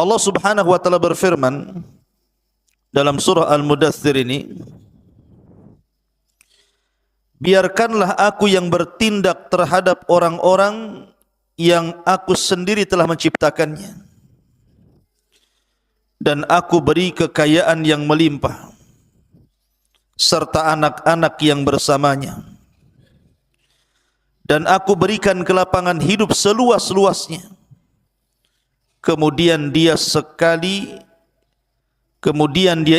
Allah Subhanahu wa taala berfirman dalam surah Al-Mudaththir ini, biarkanlah aku yang bertindak terhadap orang-orang yang aku sendiri telah menciptakannya, dan aku beri kekayaan yang melimpah serta anak-anak yang bersamanya, dan aku berikan kelapangan hidup seluas-luasnya. Kemudian dia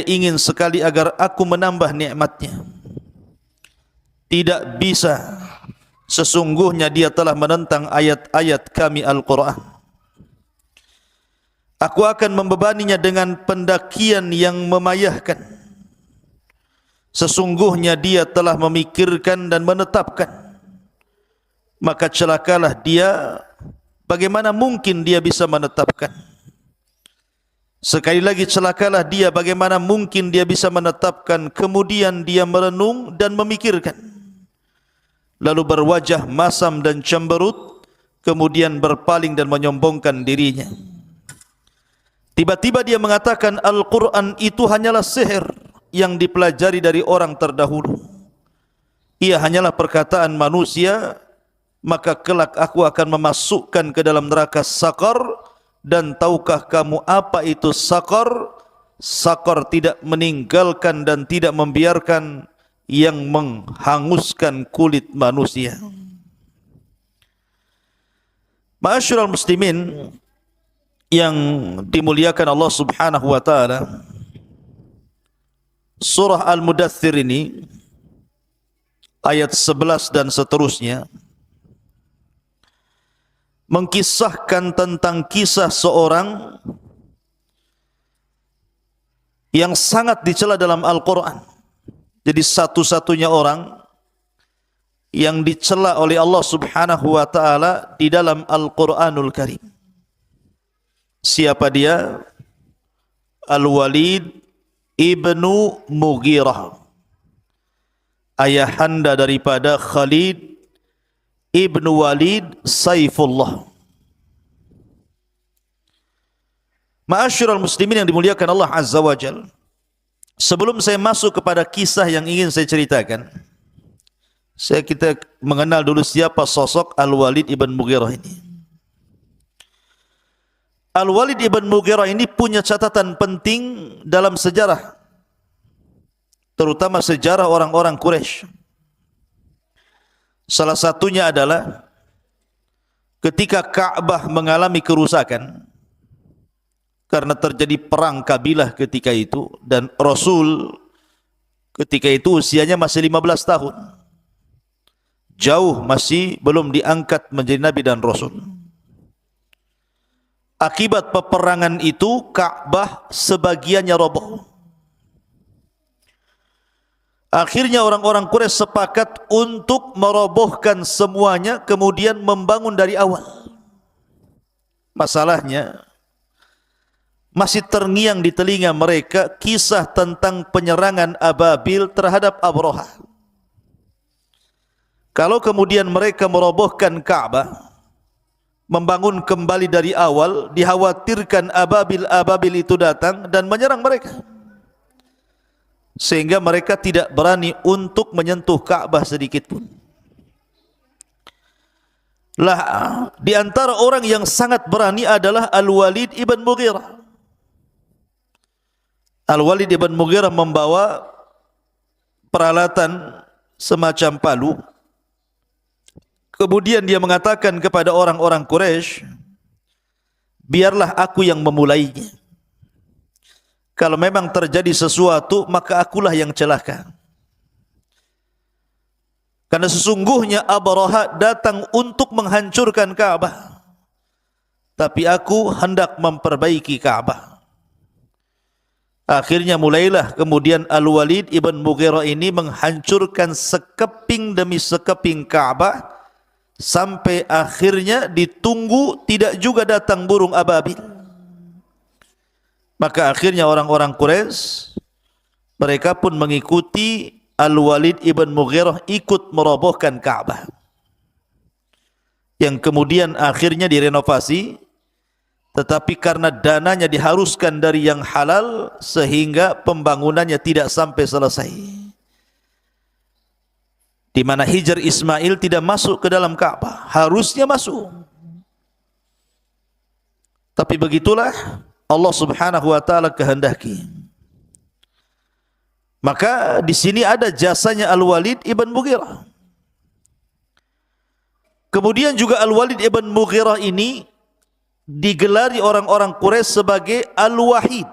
ingin sekali agar aku menambah nikmatnya. Tidak bisa, sesungguhnya dia telah menentang ayat-ayat kami Al-Quran. Aku akan membebaninya dengan pendakian yang memayahkan. Sesungguhnya dia telah memikirkan dan menetapkan. Maka celakalah dia, bagaimana mungkin dia bisa menetapkan? Sekali lagi celakalah dia, bagaimana mungkin dia bisa menetapkan? Kemudian dia merenung dan memikirkan, lalu berwajah masam dan cemberut, kemudian berpaling dan menyombongkan dirinya. Tiba-tiba dia mengatakan Al-Quran itu hanyalah sihir yang dipelajari dari orang terdahulu. Ia hanyalah perkataan manusia, maka kelak aku akan memasukkan ke dalam neraka Saqar. Dan tahukah kamu apa itu Saqar? Saqar tidak meninggalkan dan tidak membiarkan yang menghanguskan kulit manusia. Ma'asyiral muslimin yang dimuliakan Allah Subhanahu wa taala, surah Al-Mudaththir ini ayat 11 dan seterusnya mengkisahkan tentang kisah seorang yang sangat dicela dalam Al-Quran. Jadi satu-satunya orang yang dicela oleh Allah Subhanahu wa taala di dalam Al-Quranul Karim. Siapa dia? Al-Walid ibnu Mughirah, ayahanda daripada Khalid ibnu Walid Saifullah. Ma'asyiral muslimin yang dimuliakan Allah Azza wa Jal, sebelum saya masuk kepada kisah yang ingin saya ceritakan, kita mengenal dulu siapa sosok Al-Walid ibn Mughirah ini. Al-Walid ibn Mughirah ini punya catatan penting dalam sejarah, terutama sejarah orang-orang Quraisy. Salah satunya adalah ketika Ka'bah mengalami kerusakan karena terjadi perang kabilah ketika itu, dan Rasul ketika itu usianya masih 15 tahun. Jauh, masih belum diangkat menjadi nabi dan rasul. Akibat peperangan itu Ka'bah sebagiannya roboh. Akhirnya orang-orang Quraisy sepakat untuk merobohkan semuanya, kemudian membangun dari awal. Masalahnya, masih terngiang di telinga mereka kisah tentang penyerangan Ababil terhadap Abraha. Kalau kemudian mereka merobohkan Ka'bah, membangun kembali dari awal, dikhawatirkan Ababil itu datang dan menyerang mereka, sehingga mereka tidak berani untuk menyentuh Ka'bah sedikit pun. Lah, di antara orang yang sangat berani adalah Al-Walid ibn Mughirah. Al-Walid ibn Mughirah membawa peralatan semacam palu. Kemudian dia mengatakan kepada orang-orang Quraisy, biarlah aku yang memulainya. Kalau memang terjadi sesuatu, maka akulah yang celaka. Karena sesungguhnya Abraha datang untuk menghancurkan Ka'bah, tapi aku hendak memperbaiki Ka'bah. Akhirnya mulailah kemudian Al-Walid ibn Mughirah ini menghancurkan sekeping demi sekeping Ka'bah, sampai akhirnya ditunggu tidak juga datang burung ababil. Maka akhirnya orang-orang Quraisy, mereka pun mengikuti Al-Walid ibn Mughirah ikut merobohkan Ka'bah, yang kemudian akhirnya direnovasi tetapi karena dananya diharuskan dari yang halal sehingga pembangunannya tidak sampai selesai. Di mana Hijr Ismail tidak masuk ke dalam Ka'bah, harusnya masuk. Tapi begitulah Allah Subhanahu wa taala kehendaki. Maka di sini ada jasanya Al-Walid ibn Mughirah. Kemudian juga Al-Walid ibn Mughirah ini digelari orang-orang Quraisy sebagai Al-Wahid.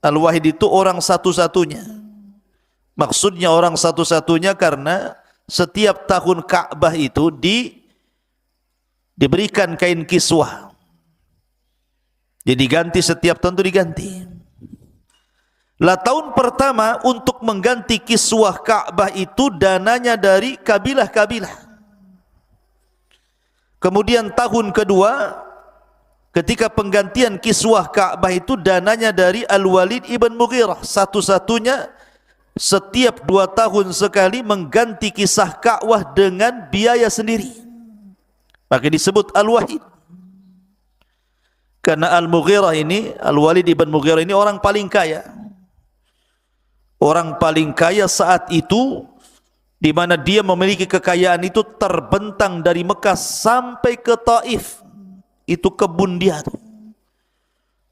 Al-Wahid itu orang satu-satunya. Maksudnya orang satu-satunya karena setiap tahun Ka'bah itu diberikan kain kiswah. Jadi ganti setiap tahun itu diganti. Lah tahun pertama untuk mengganti kiswah Ka'bah itu dananya dari kabilah-kabilah. Kemudian tahun kedua ketika penggantian kiswah Ka'bah itu dananya dari Al-Walid ibn Mughirah, satu-satunya setiap 2 tahun sekali mengganti kisah Ka'bah dengan biaya sendiri. Maka disebut Al-Wahid. Karena Al-Mughirah ini, Al-Walid ibn Mughirah ini orang paling kaya. Orang paling kaya saat itu, di mana dia memiliki kekayaan itu terbentang dari Mekah sampai ke Taif. Itu kebun dia tuh.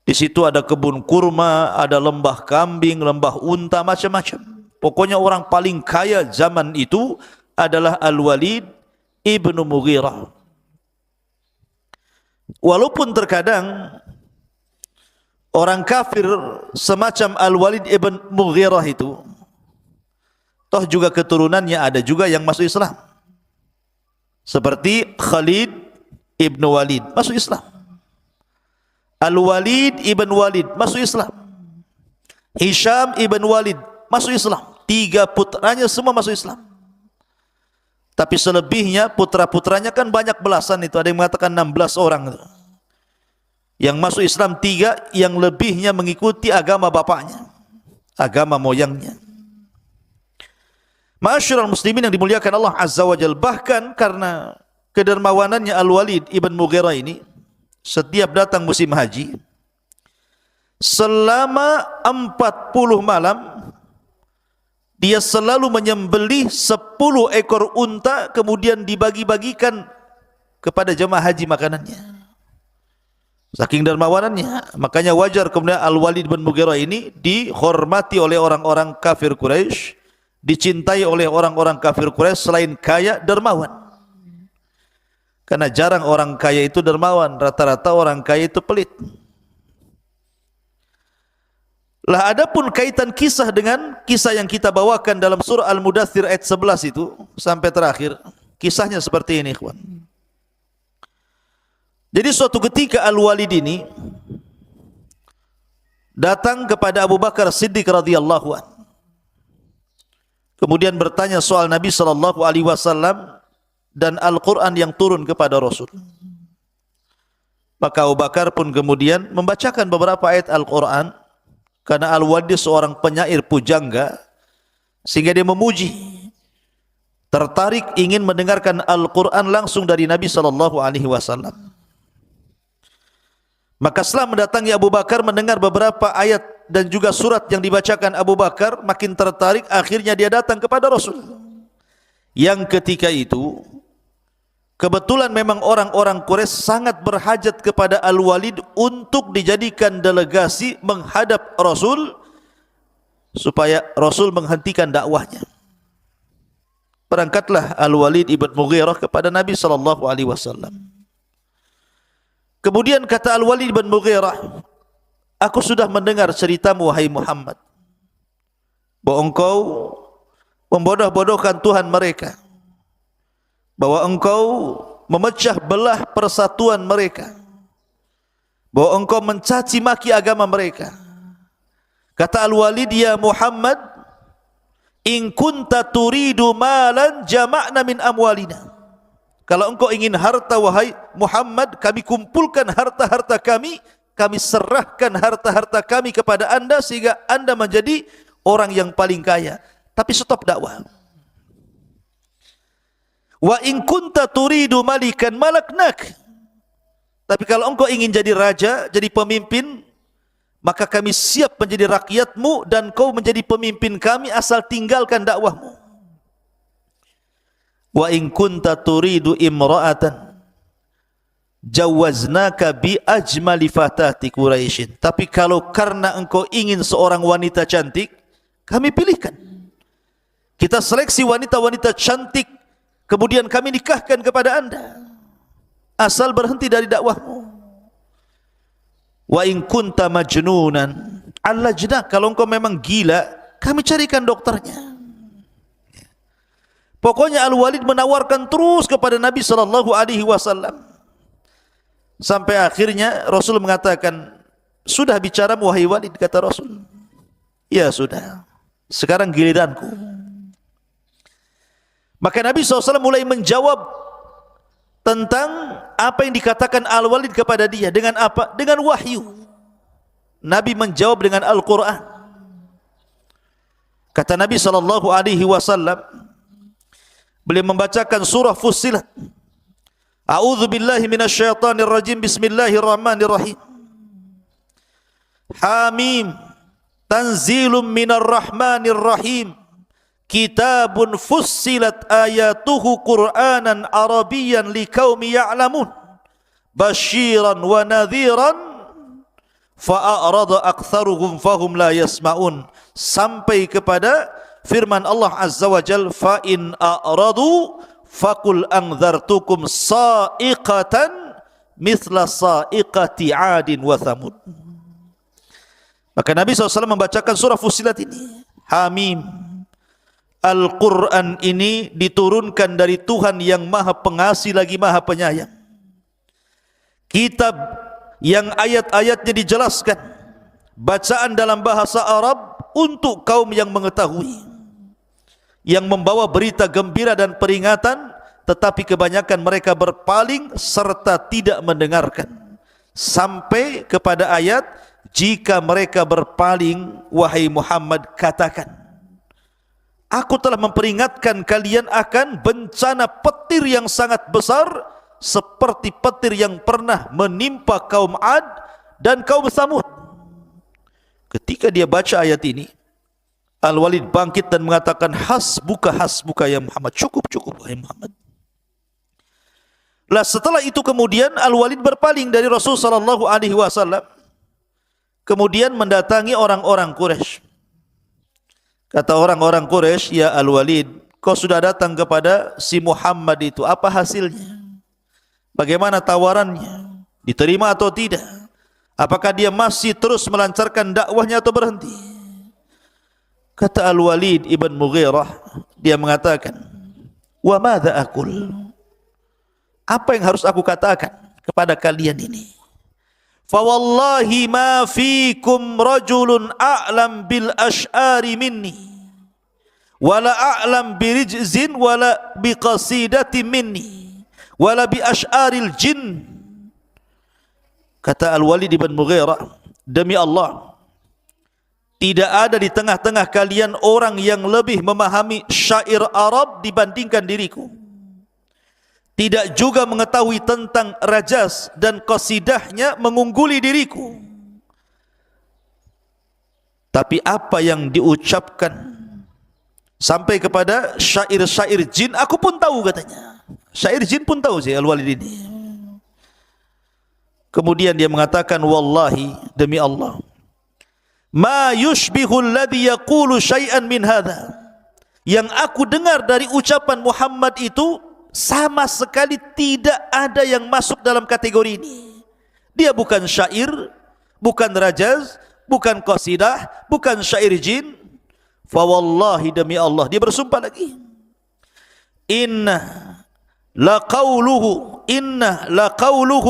Di situ ada kebun kurma, ada lembah kambing, lembah unta, macam-macam. Pokoknya orang paling kaya zaman itu adalah Al-Walid ibn Mughirah. Walaupun terkadang orang kafir semacam Al-Walid ibn Mughirah itu, toh juga keturunannya ada juga yang masuk Islam. Seperti Khalid ibn Walid masuk Islam. Al-Walid ibn Walid masuk Islam. Hisham ibn Walid masuk Islam. 3 putranya semua masuk Islam. Tapi selebihnya putra-putranya kan banyak belasan itu. Ada yang mengatakan 16 orang. Yang masuk Islam 3, yang lebihnya mengikuti agama bapaknya, agama moyangnya. Ma'asyiral muslimin yang dimuliakan Allah Azza wa Jalla, bahkan karena kedermawanannya Al-Walid ibn Mughirah ini, setiap datang musim haji, selama 40 malam dia selalu menyembelih 10 ekor unta, kemudian dibagi-bagikan kepada jemaah haji makanannya. Saking dermawanannya, makanya wajar kemudian Al-Walid bin Mughirah ini dihormati oleh orang-orang kafir Quraisy, dicintai oleh orang-orang kafir Quraisy selain kaya, dermawan. Karena jarang orang kaya itu dermawan, rata-rata orang kaya itu pelit. Lah adapun kaitan kisah dengan kisah yang kita bawakan dalam surah Al-Mudaththir ayat 11 itu sampai terakhir, kisahnya seperti ini, ikhwan. Jadi suatu ketika Al-Walid ini datang kepada Abu Bakar Siddiq radhiyallahu anhu. Kemudian bertanya soal Nabi sallallahu alaihi wasallam dan Al-Qur'an yang turun kepada Rasul. Maka Abu Bakar pun kemudian membacakan beberapa ayat Al-Qur'an. Karena Al-Walid seorang penyair pujangga, sehingga dia memuji, tertarik ingin mendengarkan Al-Quran langsung dari Nabi sallallahu alaihi wasallam. Maka setelah mendatangi Abu Bakar, mendengar beberapa ayat dan juga surat yang dibacakan Abu Bakar, makin tertarik, akhirnya dia datang kepada Rasul. Yang ketika itu kebetulan memang orang-orang Quraisy sangat berhajat kepada Al-Walid untuk dijadikan delegasi menghadap Rasul supaya Rasul menghentikan dakwahnya. Berangkatlah Al-Walid ibn Mughirah kepada Nabi sallallahu alaihi wasallam. Kemudian kata Al-Walid ibn Mughirah, "Aku sudah mendengar ceritamu wahai Muhammad, bahwa engkau membodoh-bodohkan Tuhan mereka, bahwa engkau memecah belah persatuan mereka, bahwa engkau mencaci maki agama mereka." Kata Al-Walid, "Ya Muhammad, in kunta turidu malan jama'na min amwalina." Kalau engkau ingin harta wahai Muhammad, kami kumpulkan harta-harta kami, kami serahkan harta-harta kami kepada anda sehingga anda menjadi orang yang paling kaya. Tapi stop dakwah. Wa in kunta turidu malikan malaknak. Tapi kalau engkau ingin jadi raja, jadi pemimpin, maka kami siap menjadi rakyatmu dan kau menjadi pemimpin kami asal tinggalkan dakwahmu. Wa in kunta turidu imra'atan jawaznaka bi ajmali fatati Quraisyin. Tapi kalau karena engkau ingin seorang wanita cantik, kami pilihkan. Kita seleksi wanita-wanita cantik, kemudian kami nikahkan kepada anda, asal berhenti dari dakwahmu. Wa in kunta majnunan allajna, kalau engkau memang gila, kami carikan dokternya. Pokoknya Al-Walid menawarkan terus kepada Nabi SAW. Sampai akhirnya Rasul mengatakan, sudah bicara wahai Walid, kata Rasul. Ya sudah, sekarang giliranku. Maka Nabi SAW mulai menjawab tentang apa yang dikatakan Al-Walid kepada dia. Dengan apa? Dengan wahyu. Nabi menjawab dengan Al-Quran. Kata Nabi SAW, beliau membacakan surah Fussilat. A'udzu billahi minasyaitonir rajim. Bismillahirrahmanirrahim. Hamim. Tanzilum minar rahmanir rahim. Kitabun fussilat ayatuhu Qur'anan Arabiyyan liqaumi ya'lamun. Basyiran wa nadhiran fa'arada aktsaruhum fahum la yasma'un. Sampai kepada firman Allah Azza wa Jal, fa in a'radu faqul anzartukum sa'iqatan mithla sa'iqati 'adin wa thamud. Maka Nabi SAW membacakan surah Fussilat ini. Hamim. Al-Quran ini diturunkan dari Tuhan yang maha pengasih lagi maha penyayang. Kitab yang ayat-ayatnya dijelaskan, bacaan dalam bahasa Arab untuk kaum yang mengetahui, yang membawa berita gembira dan peringatan, tetapi kebanyakan mereka berpaling serta tidak mendengarkan. Sampai kepada ayat, jika mereka berpaling, wahai Muhammad, katakan, aku telah memperingatkan kalian akan bencana petir yang sangat besar, seperti petir yang pernah menimpa kaum Ad dan kaum Samud. Ketika dia baca ayat ini, Al-Walid bangkit dan mengatakan, hasbuka hasbuka ya Muhammad, cukup cukup wahai Muhammad. Lah setelah itu kemudian Al-Walid berpaling dari Rasul sallallahu alaihi wasallam, kemudian mendatangi orang-orang Quraisy. Kata orang-orang Quraisy, ya Al-Walid, kau sudah datang kepada si Muhammad itu, apa hasilnya? Bagaimana tawarannya? Diterima atau tidak? Apakah dia masih terus melancarkan dakwahnya atau berhenti? Kata Al-Walid ibn Mughirah, dia mengatakan, wa madza aqul? Apa yang harus aku katakan kepada kalian ini? Fa wallahi ma fikum rajulun a'lam bil ash'ari minni wala a'lam bi rijzin wala bi qasidati minni wala bi ash'aril jin. Kata Al-Walid ibn Mughirah, demi Allah, tidak ada di tengah-tengah kalian orang yang lebih memahami syair Arab dibandingkan diriku. Tidak juga mengetahui tentang rajas dan qasidahnya mengungguli diriku. Tapi apa yang diucapkan sampai kepada syair-syair jin, aku pun tahu katanya. Syair jin pun tahu sih Al-Walid ini. Kemudian dia mengatakan, wallahi, demi Allah, ma yushbihu alladhi yaqulu syai'an min hadha. Yang aku dengar dari ucapan Muhammad itu sama sekali tidak ada yang masuk dalam kategori ini. Dia bukan syair, bukan rajaz, bukan qasidah, bukan syair jin. Fa wallahi, demi Allah, dia bersumpah lagi, inna la qawluhu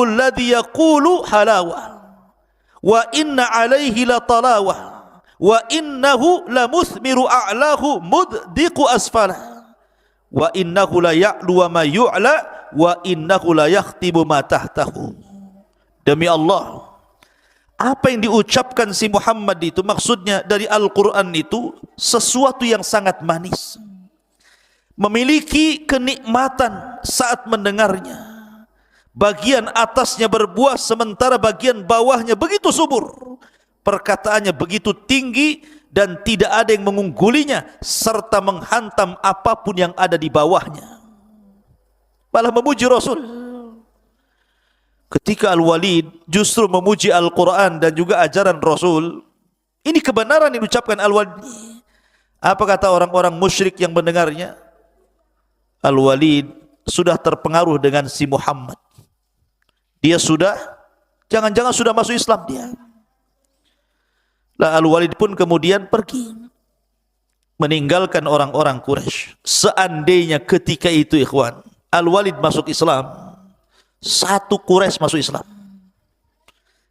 alladhi yaqulu halawa wa inna alaihi la talawa wa innahu la muthmiru a'lahu muddiqu asfalah wa innahu la ya'lu wa ma yu'la wa innahu la yakhtibu ma tahtahu. Demi Allah, apa yang diucapkan si Muhammad itu, maksudnya dari Al-Quran itu, sesuatu yang sangat manis, memiliki kenikmatan saat mendengarnya, bagian atasnya berbuah sementara bagian bawahnya begitu subur. Perkataannya begitu tinggi dan tidak ada yang mengunggulinya serta menghantam apapun yang ada di bawahnya. Malah memuji Rasul. Ketika Al-Walid justru memuji Al-Quran dan juga ajaran Rasul, ini kebenaran yang diucapkan Al-Walid. Apa kata orang-orang musyrik yang mendengarnya? Al-Walid sudah terpengaruh dengan si Muhammad. Dia sudah, jangan-jangan sudah masuk Islam dia. Lah Al-Walid pun kemudian pergi meninggalkan orang-orang Quraisy. Seandainya ketika itu ikhwan, Al-Walid masuk Islam, satu Quraisy masuk Islam.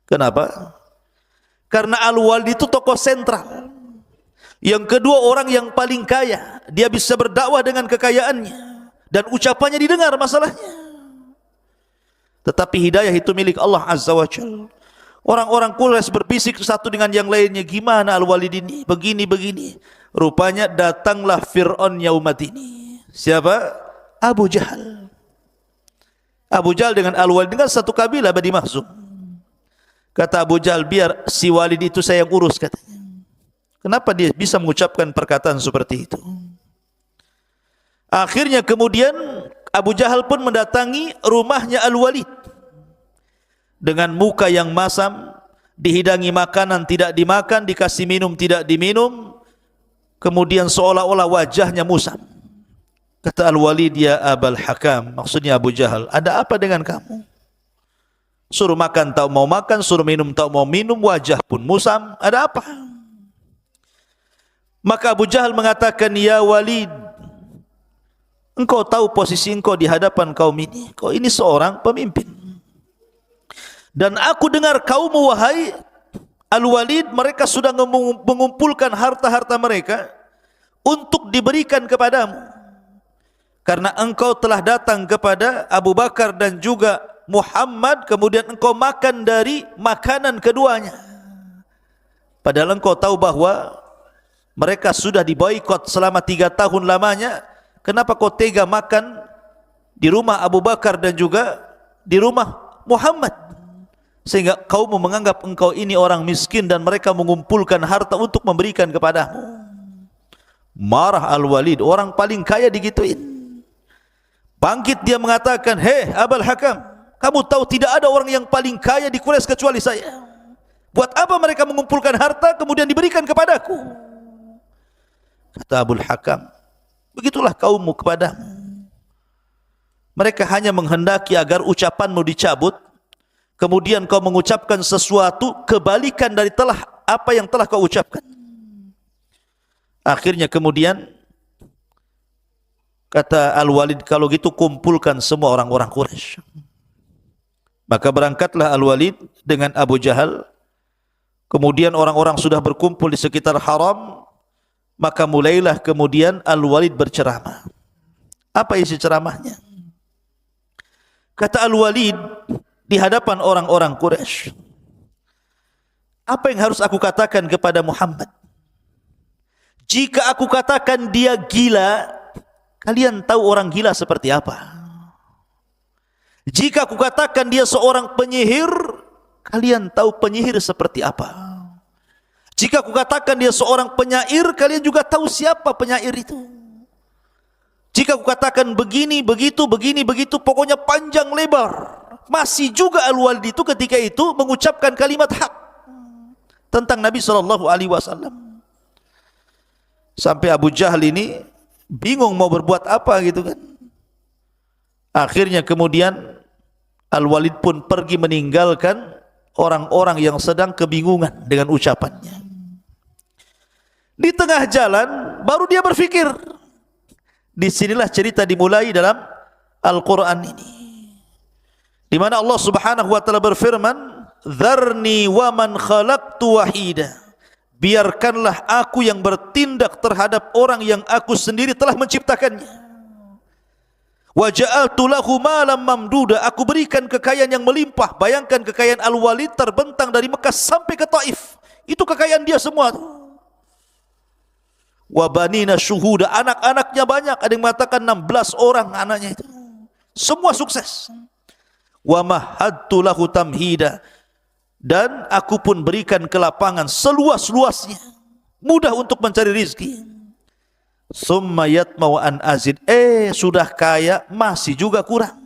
Kenapa? Karena Al-Walid itu tokoh sentral. Yang kedua orang yang paling kaya. Dia bisa berdakwah dengan kekayaannya dan ucapannya didengar masalahnya. Tetapi hidayah itu milik Allah Azza wa Jalla. Orang-orang Quraisy berbisik satu dengan yang lainnya, gimana Al-Walid ini? Begini-begini. Rupanya datanglah Fir'aun yaumadini. Siapa? Abu Jahal. Abu Jahal dengan Al-Walid dengan satu kabilah Bani Makhzum. Kata Abu Jahal, biar si Walid itu saya yang urus katanya. Kenapa dia bisa mengucapkan perkataan seperti itu? Akhirnya kemudian Abu Jahal pun mendatangi rumahnya Al-Walid dengan muka yang masam, dihidangi makanan tidak dimakan, dikasih minum tidak diminum, kemudian seolah-olah wajahnya musam. Kata Al-Walid, ya Abul Hakam, maksudnya Abu Jahal, ada apa dengan kamu? Suruh makan tak mau makan, suruh minum tak mau minum, wajah pun musam, ada apa? Maka Abu Jahal mengatakan, ya Walid, engkau tahu posisi engkau di hadapan kaum ini. Kau ini seorang pemimpin. Dan aku dengar kaum, wahai Al-Walid, mereka sudah mengumpulkan harta-harta mereka untuk diberikan kepadamu. Karena engkau telah datang kepada Abu Bakar dan juga Muhammad, kemudian engkau makan dari makanan keduanya. Padahal engkau tahu bahwa mereka sudah diboikot selama 3 tahun lamanya. Kenapa kau tega makan di rumah Abu Bakar dan juga di rumah Muhammad? Sehingga kaum menganggap engkau ini orang miskin dan mereka mengumpulkan harta untuk memberikan kepadamu. Marah Al-Walid, orang paling kaya digituin. Bangkit dia mengatakan, hei Abul Hakam, kamu tahu tidak ada orang yang paling kaya di Quraisy kecuali saya. Buat apa mereka mengumpulkan harta kemudian diberikan kepadaku? Kata Abul Hakam, begitulah kaummu kepadamu. Mereka hanya menghendaki agar ucapanmu dicabut, kemudian kau mengucapkan sesuatu kebalikan dari apa yang telah kau ucapkan. Akhirnya kemudian kata Al-Walid, kalau gitu kumpulkan semua orang-orang Quraisy. Maka berangkatlah Al-Walid dengan Abu Jahal. Kemudian orang-orang sudah berkumpul di sekitar haram. Maka mulailah kemudian Al-Walid berceramah. Apa isi ceramahnya? Kata Al-Walid di hadapan orang-orang Quraisy, apa yang harus aku katakan kepada Muhammad? Jika aku katakan dia gila, kalian tahu orang gila seperti apa? Jika aku katakan dia seorang penyihir, kalian tahu penyihir seperti apa? Jika aku katakan dia seorang penyair, kalian juga tahu siapa penyair itu. Jika aku katakan begini, begitu, begini, begitu, pokoknya panjang lebar. Masih juga Al-Walid itu ketika itu mengucapkan kalimat hak tentang Nabi SAW. Sampai Abu Jahal ini bingung mau berbuat apa gitu kan. Akhirnya kemudian Al-Walid pun pergi meninggalkan orang-orang yang sedang kebingungan dengan ucapannya. Di tengah jalan baru dia berfikir. Disinilah cerita dimulai dalam Al-Quran ini, di mana Allah Subhanahu wa taala berfirman, "Dzarni wa man khalaqtu wahida." Biarkanlah aku yang bertindak terhadap orang yang aku sendiri telah menciptakannya. Wa ja'altu lahu malam mamduda. Aku berikan kekayaan yang melimpah. Bayangkan kekayaan Al-Walid terbentang dari Mekah sampai ke Taif. Itu kekayaan dia semua. Wa banina syuhuda. Anak-anaknya banyak. Ada yang mengatakan 16 orang anaknya itu. Semua sukses. wa mahadtu lahu tamhida, dan aku pun berikan kelapangan seluas-luasnya, mudah untuk mencari rizki. Summa yatma'u an azid, sudah kaya masih juga kurang.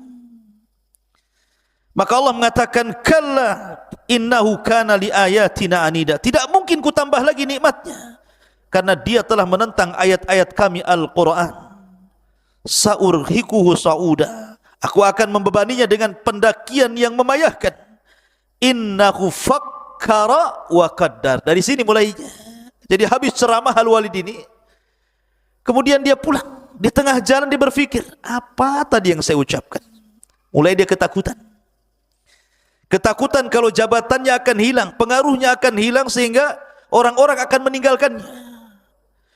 Maka Allah mengatakan, kalla innahu kana li ayatina anida, tidak mungkin ku tambah lagi nikmatnya, karena dia telah menentang ayat-ayat kami Al-Quran. Sa'urhikuhu sa'uda, aku akan membebaninya dengan pendakian yang memayahkan. Innahu fakkara wa qaddar. Dari sini mulainya. Jadi habis ceramah Al-Walid ini, kemudian dia pulang. Di tengah jalan dia berpikir, apa tadi yang saya ucapkan? Mulai dia ketakutan. Ketakutan kalau jabatannya akan hilang, pengaruhnya akan hilang, sehingga orang-orang akan meninggalkannya.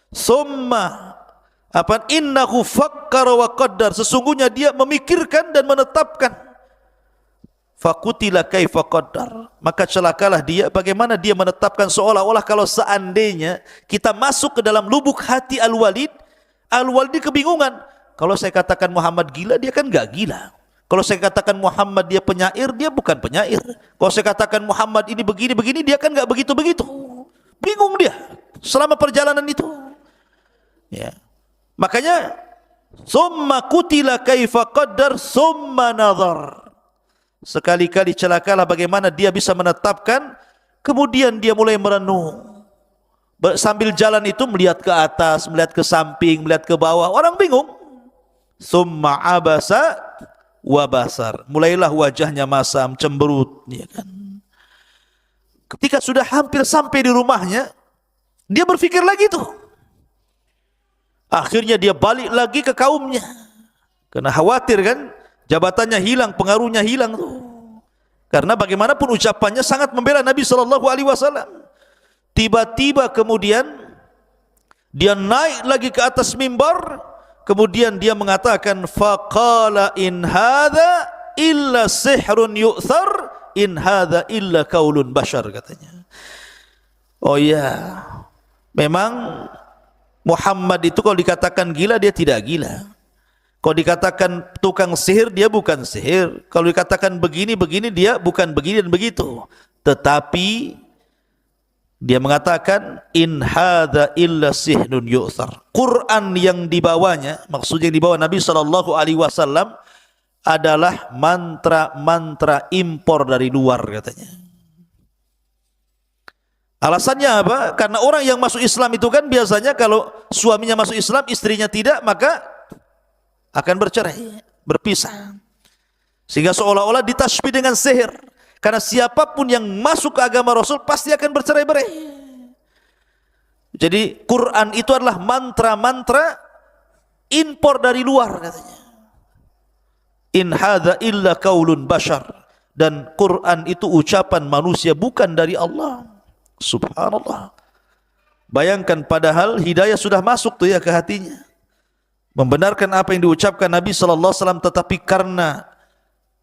Summa innahu fakkara wa qaddar, sesungguhnya dia memikirkan dan menetapkan. Fakutila kaifa qaddar, maka celakalah dia, bagaimana dia menetapkan, seolah-olah kalau seandainya kita masuk ke dalam lubuk hati Al-Walid, Al-Walid kebingungan. Kalau saya katakan Muhammad gila, dia kan enggak gila. Kalau saya katakan Muhammad dia penyair, dia bukan penyair. Kalau saya katakan Muhammad ini begini-begini, dia kan enggak begitu-begitu. Bingung dia selama perjalanan itu. Ya. Makanya summa kutila kaifa qaddar summa nazar. Sekali-kali celakalah bagaimana dia bisa menetapkan, kemudian dia mulai merenung. Sambil jalan itu melihat ke atas, melihat ke samping, melihat ke bawah, orang bingung. Summa abasa wa basar, mulailah wajahnya masam, cemberut, ya kan. Ketika sudah hampir sampai di rumahnya, dia berpikir lagi tuh. Akhirnya dia balik lagi ke kaumnya, karena khawatir kan, jabatannya hilang, pengaruhnya hilang tuh. Karena bagaimanapun ucapannya sangat membela Nabi SAW. Tiba-tiba kemudian dia naik lagi ke atas mimbar, kemudian dia mengatakan, faqala in hadza illa sihrun yu'thar, in hadza illa qaulun bashar, katanya. Oh ya, memang Muhammad itu kalau dikatakan gila, dia tidak gila. Kalau dikatakan tukang sihir, dia bukan sihir. Kalau dikatakan begini-begini, dia bukan begini dan begitu. Tetapi dia mengatakan, in hadza illa sihrun yu'thar. Quran yang dibawanya, maksudnya yang dibawa Nabi SAW, adalah mantra-mantra impor dari luar, katanya. Alasannya apa? Karena orang yang masuk Islam itu kan biasanya kalau suaminya masuk Islam, istrinya tidak, maka akan bercerai, berpisah. Sehingga seolah-olah ditasbih dengan sihir. Karena siapapun yang masuk ke agama Rasul pasti akan bercerai-berai. Jadi Quran itu adalah mantra-mantra impor dari luar, katanya. In hadza illa qaulun bashar, dan Quran itu ucapan manusia, bukan dari Allah. Subhanallah. Bayangkan, padahal hidayah sudah masuk tuh ya ke hatinya, membenarkan apa yang diucapkan Nabi SAW, tetapi karena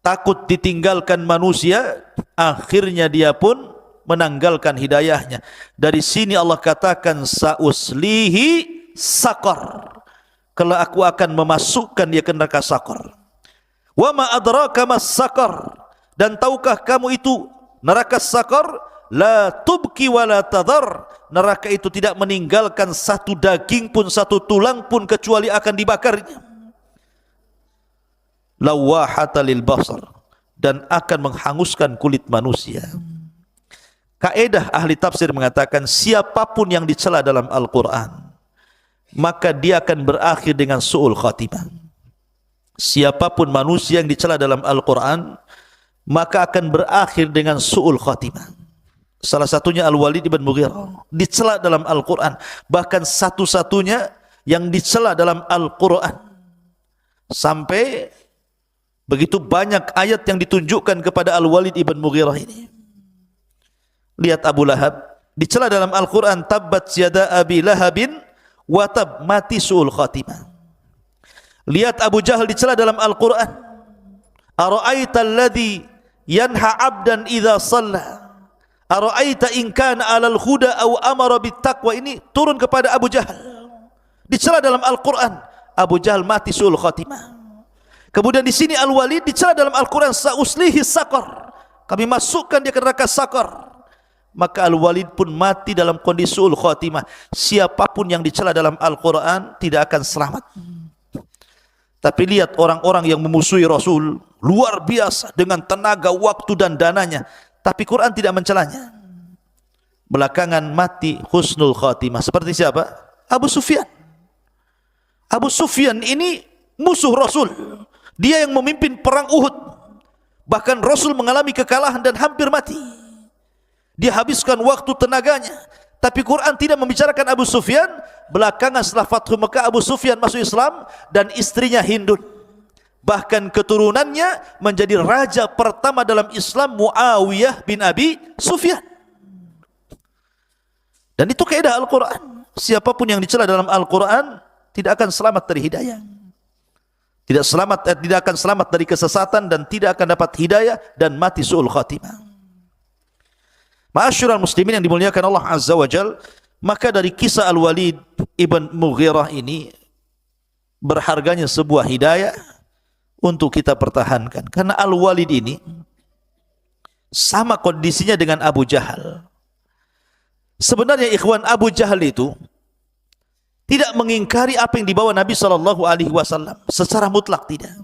takut ditinggalkan manusia, akhirnya dia pun menanggalkan hidayahnya. Dari sini Allah katakan, sa'uslihi saqar, kalau aku akan memasukkan dia ke neraka saqar. Wa ma adraka mas saqar, dan tahukah kamu itu neraka saqar? La tubki wa la tadhar, neraka itu tidak meninggalkan satu daging pun, satu tulang pun, kecuali akan dibakarnya. Lawahata lil basar, dan akan menghanguskan kulit manusia. Kaedah ahli tafsir mengatakan, siapapun yang dicela dalam Al-Quran, maka dia akan berakhir dengan su'ul khatimah. Siapapun manusia yang dicela dalam Al-Quran, maka akan berakhir dengan su'ul khatimah. Salah satunya Al-Walid ibn Mughirah dicela dalam Al-Quran, bahkan satu-satunya yang dicela dalam Al-Quran. Sampai begitu banyak ayat yang ditunjukkan kepada Al-Walid ibn Mughirah ini. Lihat Abu Lahab dicela dalam Al-Quran, tabbat yada abi lahabin wa tab, mati su'ul khatimah. Lihat Abu Jahal dicela dalam Al-Quran, ara'aita alladhi yanha abdan idha salla, ara'aita in kana 'alal huda aw amara bittaqwa. Ini turun kepada Abu Jahal, dicela dalam Al-Quran. Abu Jahal mati su'ul khatimah. Kemudian di sini Al-Walid dicela dalam Al-Quran, sa'uslihi saqar, kami masukkan dia ke neraka saqar. Maka Al-Walid pun mati dalam kondisi su'ul khatimah. Siapapun yang dicela dalam Al-Quran tidak akan selamat. Tapi lihat orang-orang yang memusuhi Rasul luar biasa dengan tenaga, waktu dan dananya, tapi Quran tidak mencelanya. Belakangan mati husnul khatimah. Seperti siapa? Abu Sufyan. Abu Sufyan ini musuh Rasul. Dia yang memimpin perang Uhud. Bahkan Rasul mengalami kekalahan dan hampir mati. Dia habiskan waktu tenaganya. Tapi Quran tidak membicarakan Abu Sufyan. Belakangan setelah Fathu Mekah, Abu Sufyan masuk Islam dan istrinya Hindun. Bahkan keturunannya menjadi raja pertama dalam Islam, Muawiyah bin Abi Sufyan. Dan itu kaidah Al-Quran. Siapapun yang dicela dalam Al-Quran tidak akan selamat dari hidayah. Tidak akan selamat dari kesesatan dan tidak akan dapat hidayah dan mati su'ul khatimah. Ma'asyiral muslimin yang dimuliakan Allah Azza wa Jal, maka dari kisah Al-Walid ibn Mughirah ini berharganya sebuah hidayah untuk kita pertahankan. Karena Al-Walid ini sama kondisinya dengan Abu Jahal. Sebenarnya ikhwan, Abu Jahal itu tidak mengingkari apa yang dibawa Nabi SAW secara mutlak, tidak.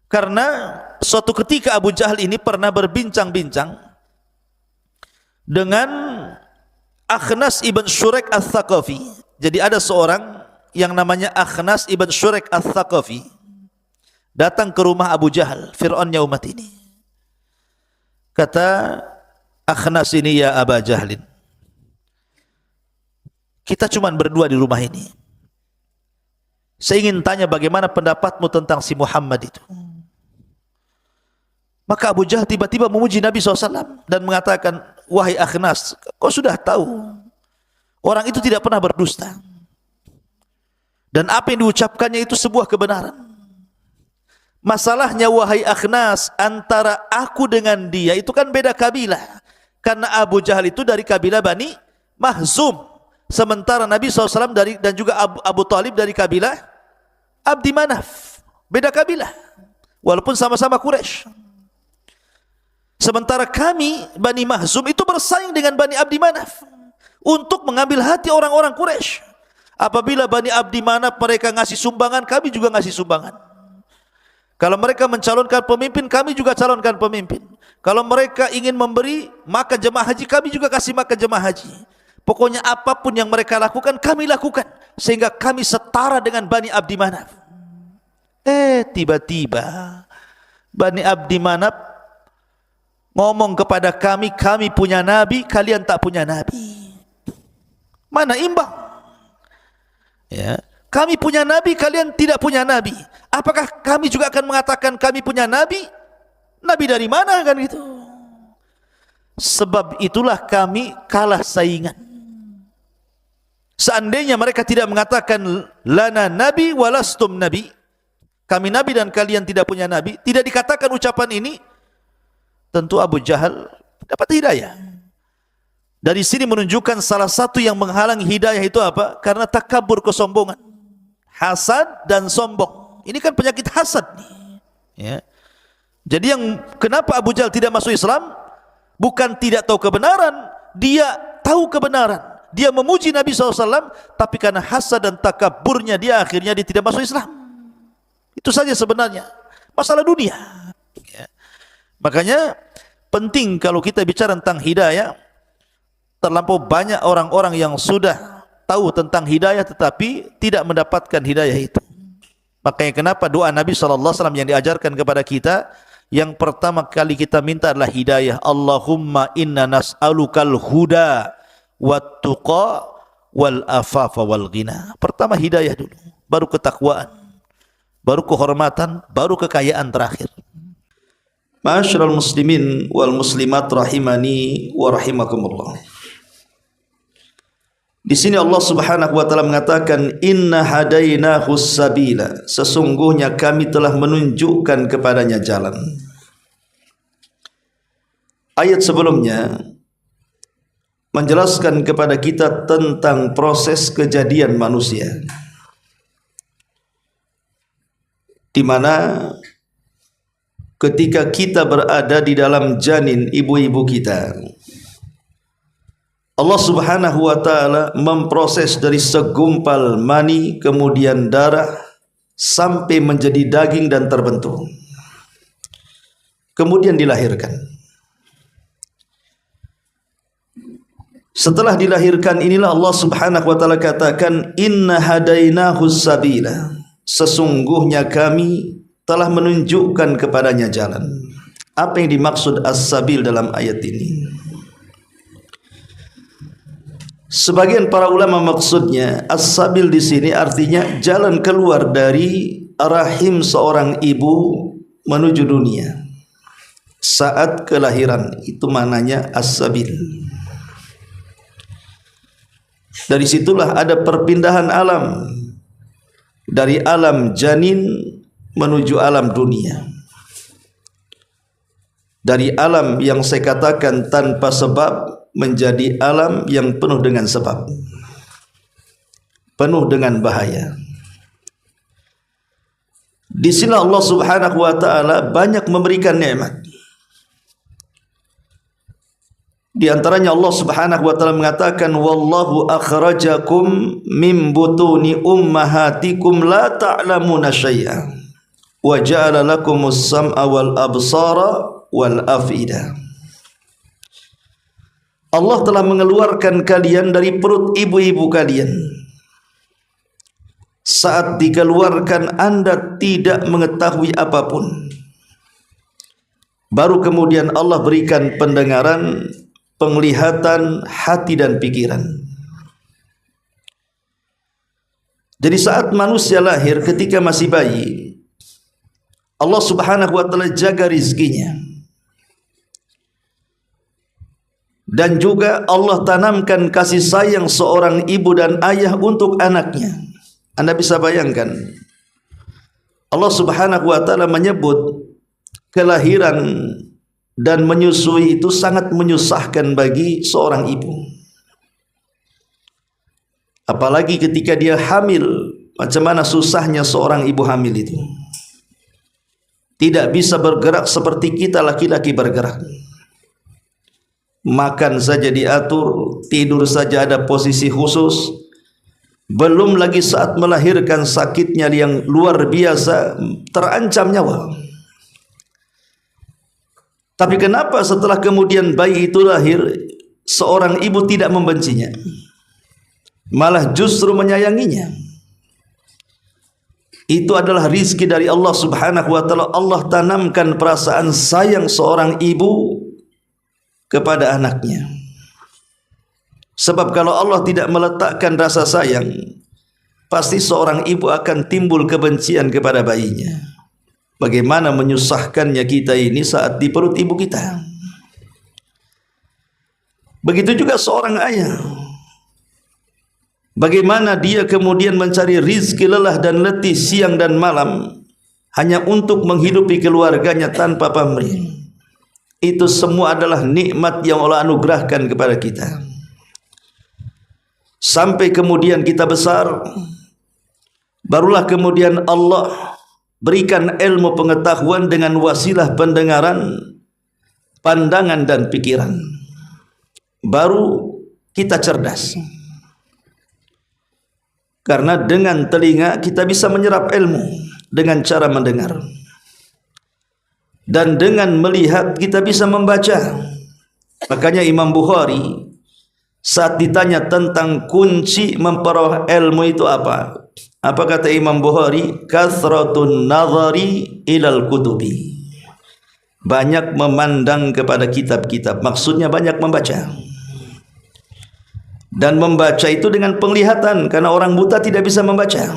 Karena suatu ketika Abu Jahal ini pernah berbincang-bincang dengan Akhnas ibn Syurek al-Thaqafi. Jadi ada seorang yang namanya Akhnas ibn Syurek al-Thaqafi datang ke rumah Abu Jahal, Fir'aunnya umat ini. Kata Akhnas ini, ya Aba Jahlin, kita cuma berdua di rumah ini. Saya ingin tanya bagaimana pendapatmu tentang si Muhammad itu. Maka Abu Jahal tiba-tiba memuji Nabi SAW dan mengatakan, wahai Akhnas, kau sudah tahu orang itu tidak pernah berdusta. Dan apa yang diucapkannya itu sebuah kebenaran. Masalahnya wahai Akhnas, antara aku dengan dia itu kan beda kabilah. Karena Abu Jahal itu dari kabilah Bani Mahzum. Sementara Nabi SAW dan juga Abu Talib dari kabilah Abdi Manaf. Beda kabilah. Walaupun sama-sama Quraisy. Sementara kami, Bani Mahzum, itu bersaing dengan Bani Abdi Manaf untuk mengambil hati orang-orang Quraisy. Apabila Bani Abdi Manaf mereka ngasih sumbangan, kami juga ngasih sumbangan. Kalau mereka mencalonkan pemimpin, kami juga calonkan pemimpin. Kalau mereka ingin memberi makan jemaah haji, kami juga kasih makan jemaah haji. Pokoknya apapun yang mereka lakukan, kami lakukan. Sehingga kami setara dengan Bani Abdi Manaf. Tiba-tiba Bani Abdi Manaf ngomong kepada kami, kami punya nabi, kalian tak punya nabi. Mana imbang? Ya, kami punya nabi, kalian tidak punya nabi. Apakah kami juga akan mengatakan kami punya nabi? Nabi dari mana kan gitu? Sebab itulah kami kalah saingan. Seandainya mereka tidak mengatakan lana nabi walastum nabi, kami nabi dan kalian tidak punya nabi, tidak dikatakan ucapan ini, tentu Abu Jahal dapat hidayah. Dari sini menunjukkan salah satu yang menghalangi hidayah itu apa? Karena takabur, kesombongan, hasad dan sombong. Ini kan penyakit hasad nih. Ya. Jadi yang kenapa Abu Jahal tidak masuk Islam? Bukan tidak tahu kebenaran, dia tahu kebenaran. Dia memuji Nabi SAW, tapi karena hasad dan takaburnya dia akhirnya dia tidak masuk Islam. Itu saja sebenarnya masalah dunia. Ya. Makanya penting kalau kita bicara tentang hidayah, terlampau banyak orang-orang yang sudah tahu tentang hidayah tetapi tidak mendapatkan hidayah itu. Makanya kenapa doa Nabi SAW yang diajarkan kepada kita, yang pertama kali kita minta adalah hidayah. Allahumma inna nas'alukal huda wat tuqa wal afafa wal ghina. Pertama hidayah dulu, baru ketakwaan, baru kehormatan, baru kekayaan terakhir. Ma'asyiral muslimin wal muslimat rahimani wa rahimakumullah. Di sini Allah Subhanahu wa taala mengatakan, inna hadainahus sabila, sesungguhnya kami telah menunjukkan kepadanya jalan. Ayat sebelumnya menjelaskan kepada kita tentang proses kejadian manusia. di mana ketika kita berada di dalam janin ibu-ibu kita, Allah Subhanahu wa taala memproses dari segumpal mani kemudian darah sampai menjadi daging dan terbentuk. Kemudian dilahirkan. Setelah dilahirkan inilah Allah Subhanahu wa taala katakan, inna hadainahu sabila, sesungguhnya kami telah menunjukkan kepadanya jalan. Apa yang dimaksud as-sabil dalam ayat ini? Sebagian para ulama maksudnya as-sabil di sini artinya jalan keluar dari rahim seorang ibu menuju dunia saat kelahiran, itu maknanya as-sabil. Dari situlah ada perpindahan alam dari alam janin menuju alam dunia, dari alam yang saya katakan tanpa sebab menjadi alam yang penuh dengan sebab, penuh dengan bahaya. Di sini Allah Subhanahu wa taala banyak memberikan nikmat. Di antaranya Allah Subhanahu wa taala mengatakan, wallahu akhrajakum min butuni ummahatikum la ta'lamuna syai'a wa ja'ala lakumus sam'a wal absara wal af'idah. Allah telah mengeluarkan kalian dari perut ibu-ibu kalian. Saat dikeluarkan Anda tidak mengetahui apapun. Baru kemudian Allah berikan pendengaran, penglihatan, hati dan pikiran. Jadi saat manusia lahir ketika masih bayi, Allah Subhanahu wa taala jaga rizkinya. Dan juga Allah tanamkan kasih sayang seorang ibu dan ayah untuk anaknya. Anda bisa bayangkan, Allah Subhanahu wa taala menyebut kelahiran dan menyusui itu sangat menyusahkan bagi seorang ibu. Apalagi ketika dia hamil, macam mana susahnya seorang ibu hamil itu. Tidak bisa bergerak seperti kita laki-laki bergerak. Makan saja diatur, tidur saja ada posisi khusus. Belum lagi saat melahirkan sakitnya yang luar biasa, terancam nyawa. Tapi kenapa setelah kemudian bayi itu lahir, seorang ibu tidak membencinya, malah justru menyayanginya? Itu adalah rizki dari Allah Subhanahu wa taala. Allah tanamkan perasaan sayang seorang ibu kepada anaknya. Sebab kalau Allah tidak meletakkan rasa sayang, pasti seorang ibu akan timbul kebencian kepada bayinya. Bagaimana menyusahkannya kita ini saat di perut ibu kita. Begitu juga seorang ayah. Bagaimana dia kemudian mencari rizki lelah dan letih siang dan malam hanya untuk menghidupi keluarganya tanpa pamrih. Itu semua adalah nikmat yang Allah anugerahkan kepada kita. Sampai kemudian kita besar, barulah kemudian Allah berikan ilmu pengetahuan dengan wasilah pendengaran, pandangan dan pikiran. Baru kita cerdas. Karena dengan telinga kita bisa menyerap ilmu dengan cara mendengar. Dan dengan melihat kita bisa membaca. Makanya Imam Bukhari saat ditanya tentang kunci memperoleh ilmu itu apa? Apa kata Imam Bukhari? Kathratun nazari ilal kutubi. Banyak memandang kepada kitab-kitab. Maksudnya banyak membaca. Dan membaca itu dengan penglihatan, karena orang buta tidak bisa membaca.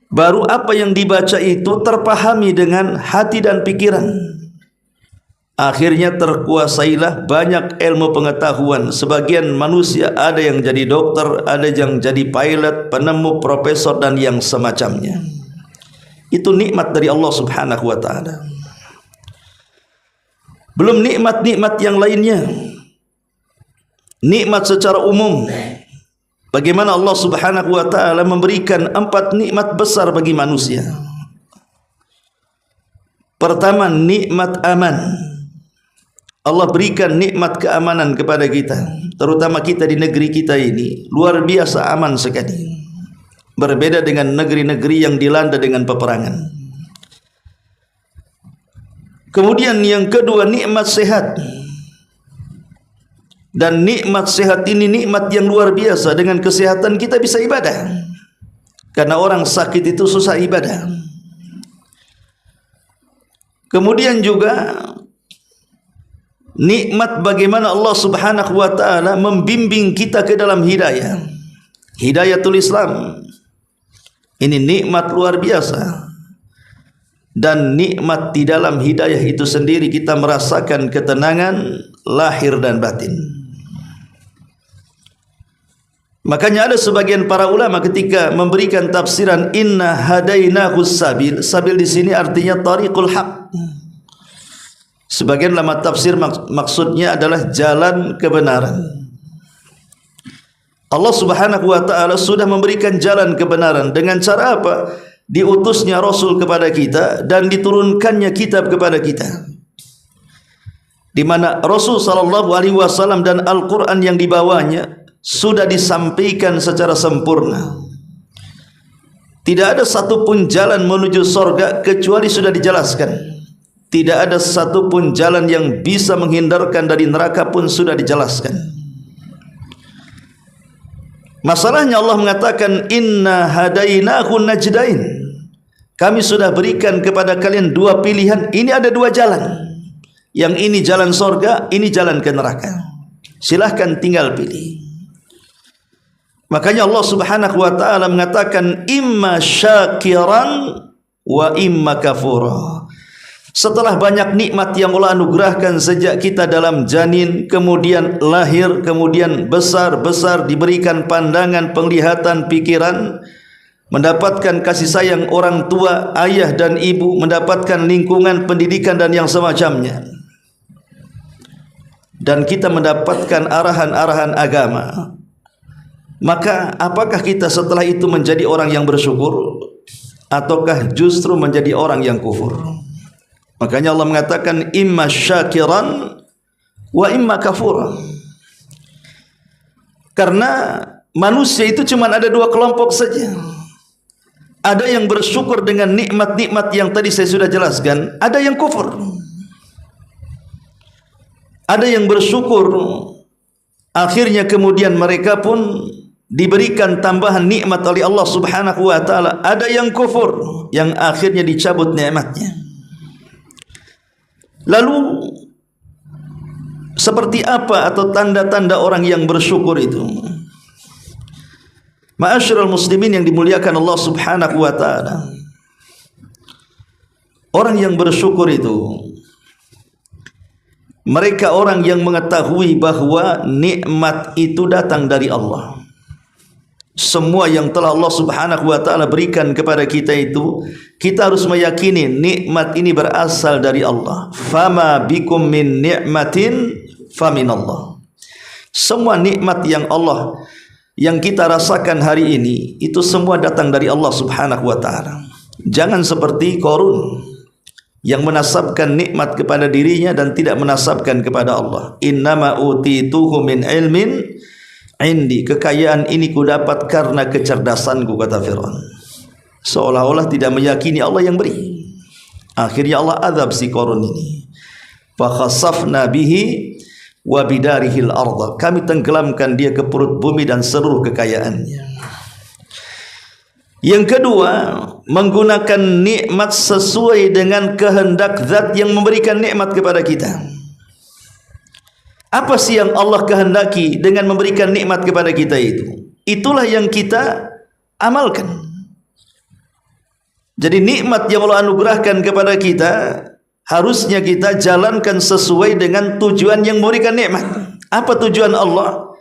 Baru apa yang dibaca itu terpahami dengan hati dan pikiran. Akhirnya terkuasailah banyak ilmu pengetahuan. Sebagian manusia ada yang jadi dokter, ada yang jadi pilot, penemu, profesor dan yang semacamnya. Itu nikmat dari Allah Subhanahu wa taala. Belum nikmat-nikmat yang lainnya. Nikmat secara umum. bagaimana Allah Subhanahu wa taala memberikan 4 nikmat besar bagi manusia. Pertama, nikmat aman. Allah berikan nikmat keamanan kepada kita, terutama kita di negeri kita ini luar biasa aman sekali. Berbeda dengan negeri-negeri yang dilanda dengan peperangan. Kemudian yang kedua, nikmat sehat. Dan nikmat sehat ini nikmat yang luar biasa. Dengan kesehatan kita bisa ibadah. Karena orang sakit itu susah ibadah. Kemudian juga nikmat bagaimana Allah Subhanahu wa taala membimbing kita ke dalam hidayah. Hidayatul Islam. Ini nikmat luar biasa. Dan nikmat di dalam hidayah itu sendiri kita merasakan ketenangan lahir dan batin. Makanya ada sebagian para ulama ketika memberikan tafsiran inna hadainahus sabil. Sabil di sini artinya tariqul haq. Sebagian ulama tafsir maksudnya adalah jalan kebenaran. Allah Subhanahu wa taala sudah memberikan jalan kebenaran dengan cara apa? Diutusnya Rasul kepada kita dan diturunkannya kitab kepada kita. Di mana Rasul sallallahu alaihi wasallam dan Al-Qur'an yang dibawanya sudah disampaikan secara sempurna. Tidak ada satupun jalan menuju surga kecuali sudah dijelaskan. Tidak ada satupun jalan yang bisa menghindarkan dari neraka pun sudah dijelaskan. Masalahnya Allah mengatakan inna hadainahu najdain. Kami sudah berikan kepada kalian 2 pilihan. Ini ada 2 jalan. Yang ini jalan surga, ini jalan ke neraka. Silahkan tinggal pilih. Makanya Allah Subhanahu wa taala mengatakan imma syakiran wa imma kafura. Setelah banyak nikmat yang Allah anugerahkan sejak kita dalam janin, kemudian lahir, kemudian besar-besar, diberikan pandangan, penglihatan, pikiran, mendapatkan kasih sayang orang tua, ayah dan ibu, mendapatkan lingkungan pendidikan dan yang semacamnya. Dan kita mendapatkan arahan-arahan agama. Maka apakah kita setelah itu menjadi orang yang bersyukur ataukah justru menjadi orang yang kufur? Makanya Allah mengatakan imma syakiran wa imma kafura. Karena manusia itu cuma ada 2 kelompok saja. Ada yang bersyukur dengan nikmat-nikmat yang tadi saya sudah jelaskan, ada yang kufur. Ada yang bersyukur, akhirnya kemudian mereka pun diberikan tambahan nikmat oleh Allah Subhanahu wa taala. Ada yang kufur, yang akhirnya dicabut nikmatnya. Lalu seperti apa atau tanda-tanda orang yang bersyukur itu? Ma'asyiral muslimin yang dimuliakan Allah Subhanahu wa taala. Orang yang bersyukur itu mereka orang yang mengetahui bahwa nikmat itu datang dari Allah. Semua yang telah Allah Subhanahu wa taala berikan kepada kita itu, kita harus meyakini nikmat ini berasal dari Allah. Fama bikum min ni'matin faminallah. Semua nikmat yang kita rasakan hari ini itu semua datang dari Allah Subhanahu wa taala. Jangan seperti Qarun yang menasabkan nikmat kepada dirinya dan tidak menasabkan kepada Allah. Innama utituhu min ilmin indi. Kekayaan ini ku dapat karena kecerdasanku, kata Fir'aun. Seolah-olah tidak meyakini Allah yang beri. Akhirnya Allah azab si Qarun ini. Fa khasafna bihi wa bidarihil arda. Kami tenggelamkan dia ke perut bumi dan seluruh kekayaannya. Yang kedua, menggunakan nikmat sesuai dengan kehendak zat yang memberikan nikmat kepada kita. Apa sih yang Allah kehendaki dengan memberikan nikmat kepada kita itu? Itulah yang kita amalkan. Jadi nikmat yang Allah anugerahkan kepada kita harusnya kita jalankan sesuai dengan tujuan yang memberikan nikmat. Apa tujuan Allah?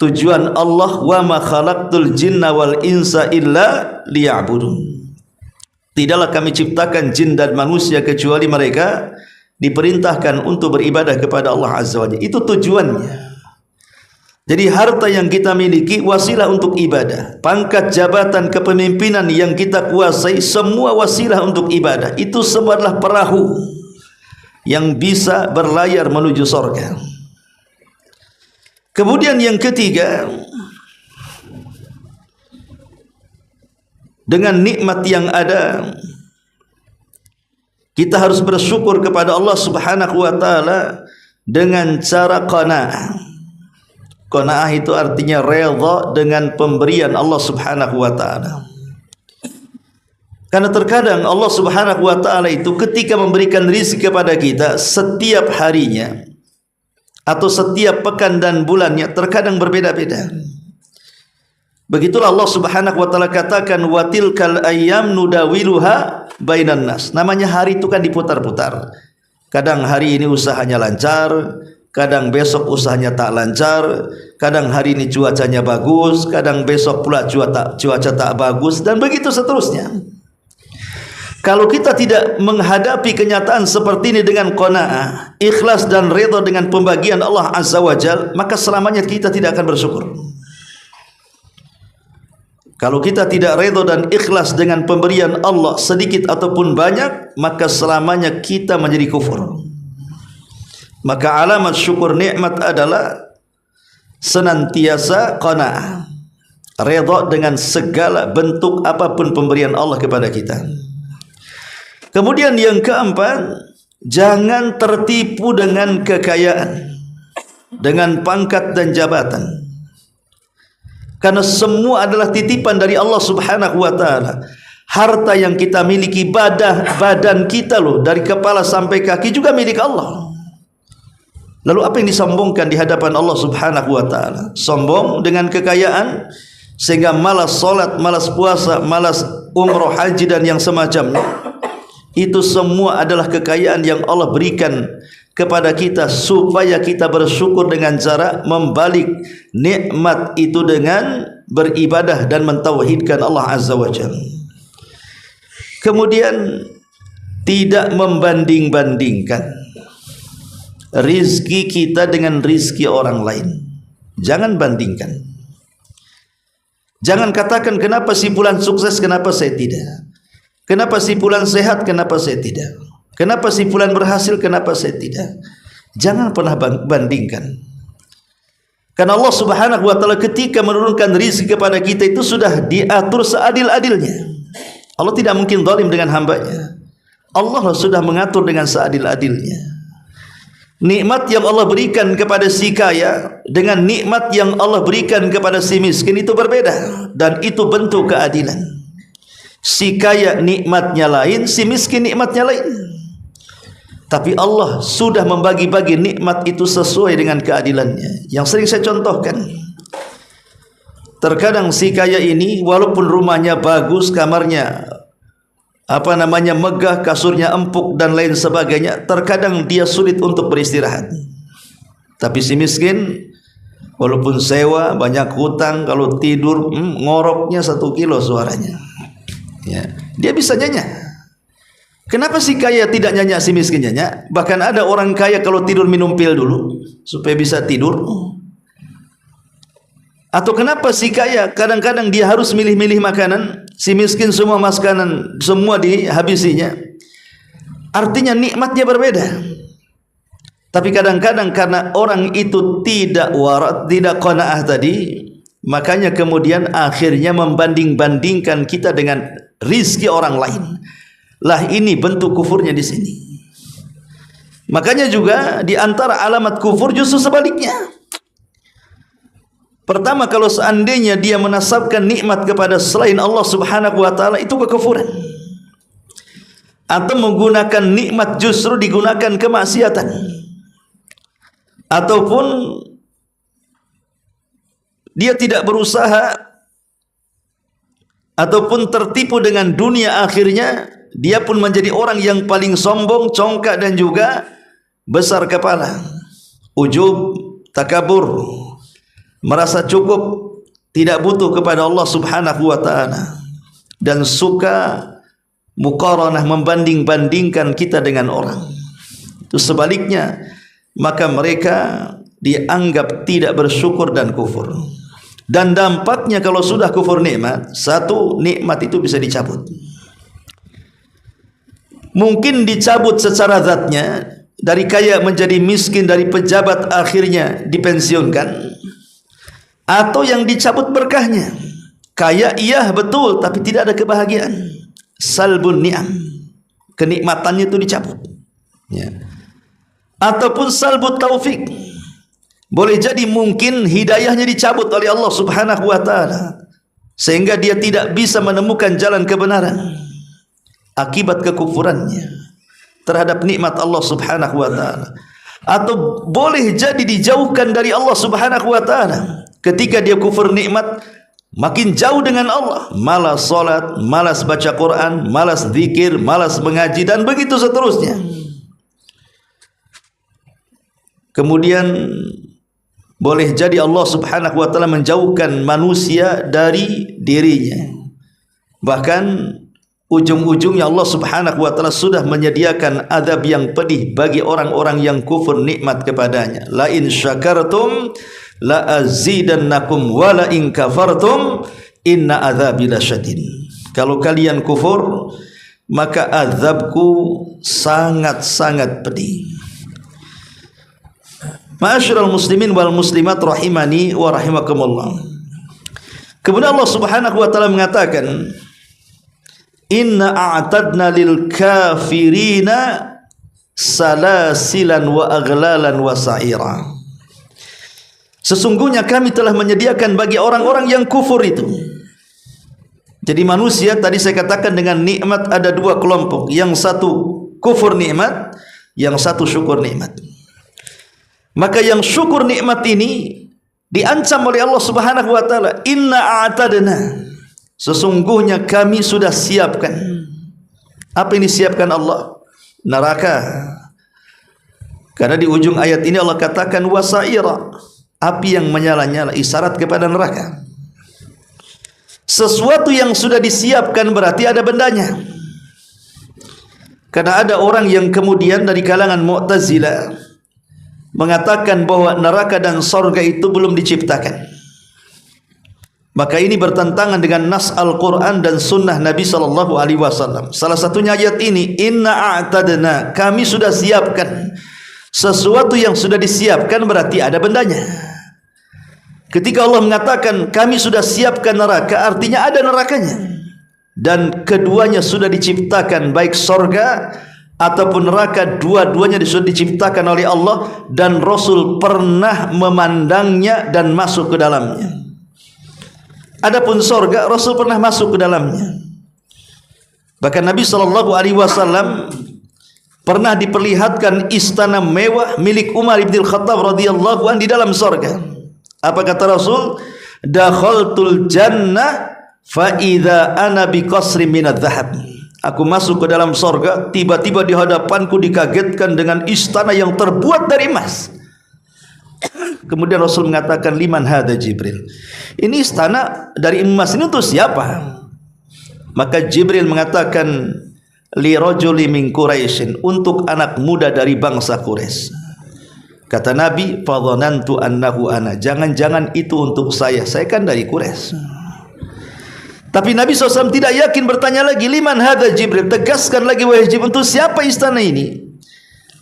Tujuan Allah wa ma khalaqtul jinna wal insa illa liya'budun. Tidaklah kami ciptakan jin dan manusia kecuali mereka diperintahkan untuk beribadah kepada Allah Azza wa Jalla. Itu tujuannya. Jadi harta yang kita miliki wasilah untuk ibadah. Pangkat jabatan kepemimpinan yang kita kuasai semua wasilah untuk ibadah. Itu semua adalah perahu yang bisa berlayar menuju surga. Kemudian yang ketiga, dengan nikmat yang ada, kita harus bersyukur kepada Allah Subhanahu wa taala dengan cara qanaah. Qanaah itu artinya redha dengan pemberian Allah Subhanahu wa taala. Karena terkadang Allah Subhanahu wa taala itu ketika memberikan rezeki kepada kita setiap harinya atau setiap pekan dan bulannya terkadang berbeda-beda. Begitulah Allah Subhanahu wa taala katakan wa tilkal ayyam nudawiluha bainan nas. Namanya hari itu kan diputar-putar. Kadang hari ini usahanya lancar, kadang besok usahanya tak lancar, kadang hari ini cuacanya bagus, kadang besok pula cuaca tak bagus, dan begitu seterusnya. Kalau kita tidak menghadapi kenyataan seperti ini dengan qanaah, ikhlas dan redha dengan pembagian Allah Azza wa Jalla, maka selamanya kita tidak akan bersyukur. Kalau kita tidak redha dan ikhlas dengan pemberian Allah sedikit ataupun banyak, maka selamanya kita menjadi kufur. Maka alamat syukur nikmat adalah senantiasa qanaah, redha dengan segala bentuk apapun pemberian Allah kepada kita. Kemudian yang keempat, jangan tertipu dengan kekayaan, dengan pangkat dan jabatan. Karena semua adalah titipan dari Allah Subhanahu wa taala. Harta yang kita miliki, badan kita loh, dari kepala sampai kaki juga milik Allah. Lalu apa yang disombongkan di hadapan Allah Subhanahu wa taala? Sombong dengan kekayaan sehingga malas salat, malas puasa, malas umroh, haji dan yang semacamnya. Itu semua adalah kekayaan yang Allah berikan kepada kita supaya kita bersyukur dengan cara membalik nikmat itu dengan beribadah dan mentauhidkan Allah Azza wa Jalla. Kemudian tidak membanding-bandingkan rizki kita dengan rizki orang lain. Jangan bandingkan. Jangan katakan kenapa si fulan sukses, kenapa saya tidak. Kenapa si fulan sehat, kenapa saya tidak. Kenapa si fulan berhasil, kenapa saya tidak. Jangan pernah bandingkan. Karena Allah Subhanahu wa taala ketika menurunkan rezeki kepada kita itu sudah diatur seadil-adilnya. Allah tidak mungkin zalim dengan hambanya. Allah sudah mengatur dengan seadil-adilnya. Nikmat yang Allah berikan kepada si kaya dengan nikmat yang Allah berikan kepada si miskin itu berbeda, dan itu bentuk keadilan. Si kaya nikmatnya lain, si miskin nikmatnya lain. Tapi Allah sudah membagi-bagi nikmat itu sesuai dengan keadilannya. Yang sering saya contohkan, terkadang si kaya ini walaupun rumahnya bagus, kamarnya megah, kasurnya empuk dan lain sebagainya, terkadang dia sulit untuk beristirahat. Tapi si miskin walaupun sewa, banyak hutang, kalau tidur ngoroknya 1 kilo suaranya. Ya, dia bisa nyenyak. Kenapa si kaya tidak nyenyak, si miskin nyenyak? Bahkan ada orang kaya kalau tidur minum pil dulu supaya bisa tidur. Atau kenapa si kaya kadang-kadang dia harus milih-milih makanan, si miskin semua makanan semua dihabisinya. Artinya nikmatnya berbeda. Tapi kadang-kadang karena orang itu tidak warat, tidak qanaah tadi, makanya kemudian akhirnya membanding-bandingkan kita dengan rizki orang lain. Lah ini bentuk kufurnya di sini. Makanya juga di antara alamat kufur justru sebaliknya. Pertama, kalau seandainya dia menasabkan nikmat kepada selain Allah Subhanahu wa taala, itu kekufuran. Atau menggunakan nikmat justru digunakan kemaksiatan. Ataupun dia tidak berusaha ataupun tertipu dengan dunia, akhirnya dia pun menjadi orang yang paling sombong, congkak dan juga besar kepala. Ujub, takabur, merasa cukup, tidak butuh kepada Allah Subhanahu wa taala, dan suka muqaranah, membanding-bandingkan kita dengan orang. Itu sebaliknya, maka mereka dianggap tidak bersyukur dan kufur. Dan dampaknya kalau sudah kufur nikmat, satu, nikmat itu bisa dicabut. Mungkin dicabut secara zatnya, dari kaya menjadi miskin, dari pejabat akhirnya dipensiunkan, atau yang dicabut berkahnya. Kaya iya betul, tapi tidak ada kebahagiaan. Salbun ni'am, kenikmatannya itu dicabut, ya. Ataupun salbut taufik, boleh jadi mungkin hidayahnya dicabut oleh Allah Subhanahu wa ta'ala, sehingga dia tidak bisa menemukan jalan kebenaran akibat kekufurannya terhadap nikmat Allah Subhanahu wa ta'ala. Atau boleh jadi dijauhkan dari Allah Subhanahu wa ta'ala ketika dia kufur nikmat, makin jauh dengan Allah, malas salat, malas baca Quran, malas zikir, malas mengaji, dan begitu seterusnya. Kemudian boleh jadi Allah Subhanahu wa ta'ala menjauhkan manusia dari dirinya. Bahkan ujung-ujungnya Allah Subhanahu wa ta'ala sudah menyediakan azab yang pedih bagi orang-orang yang kufur nikmat kepadanya. La in syakartum la azidannakum wa la in kafartum inna azabi lasyadid. Kalau kalian kufur, maka azabku sangat-sangat pedih. Ma'asyiral muslimin wal muslimat rahimani wa rahimakumullah. Kemudian Allah Subhanahu wa ta'ala mengatakan, inna a'tadna lil kafirina salasilan wa aghlalan wa sa'ira. Sesungguhnya kami telah menyediakan bagi orang-orang yang kufur itu. Jadi manusia tadi saya katakan dengan nikmat ada dua kelompok. Yang satu kufur nikmat, yang satu syukur nikmat. Maka yang syukur nikmat ini diancam oleh Allah Subhanahu wa ta'ala, inna a'tadna, sesungguhnya kami sudah siapkan. Apa yang disiapkan Allah? Neraka. Karena di ujung ayat ini Allah katakan wasaira, api yang menyala-nyala, isyarat kepada neraka. Sesuatu yang sudah disiapkan berarti ada bendanya. Karena ada orang yang kemudian dari kalangan Mu'tazilah mengatakan bahwa neraka dan sorga itu belum diciptakan. Maka ini bertentangan dengan nas Al-Quran dan sunnah Nabi SAW. Salah satunya ayat ini, inna a'tadna, kami sudah siapkan. Sesuatu yang sudah disiapkan berarti ada bendanya. Ketika Allah mengatakan kami sudah siapkan neraka, artinya ada nerakanya. Dan keduanya sudah diciptakan, baik sorga ataupun neraka, dua-duanya sudah diciptakan oleh Allah, dan Rasul pernah memandangnya dan masuk ke dalamnya. Adapun sorga, Rasul pernah masuk ke dalamnya. Bahkan Nabi SAW pernah diperlihatkan istana mewah milik Umar bin Khattab radhiyallahu anhu di dalam sorga. Apa kata Rasul? Dakhaltul jannah fa idza ana bi qasrin minadz dzahab. Aku masuk ke dalam sorga, tiba-tiba di hadapanku dikagetkan dengan istana yang terbuat dari emas. Kemudian Rasul mengatakan, liman hadza Jibril, ini istana dari emas ini untuk siapa? Maka Jibril mengatakan, li rajuli min Quraisyin, untuk anak muda dari bangsa Quraisy. Kata Nabi, fadhanantu annahu ana, jangan-jangan itu untuk saya kan dari Quraisy. Tapi Nabi SAW tidak yakin, bertanya lagi, liman hadza Jibril, tegaskan lagi wahai Jibril, untuk siapa istana ini?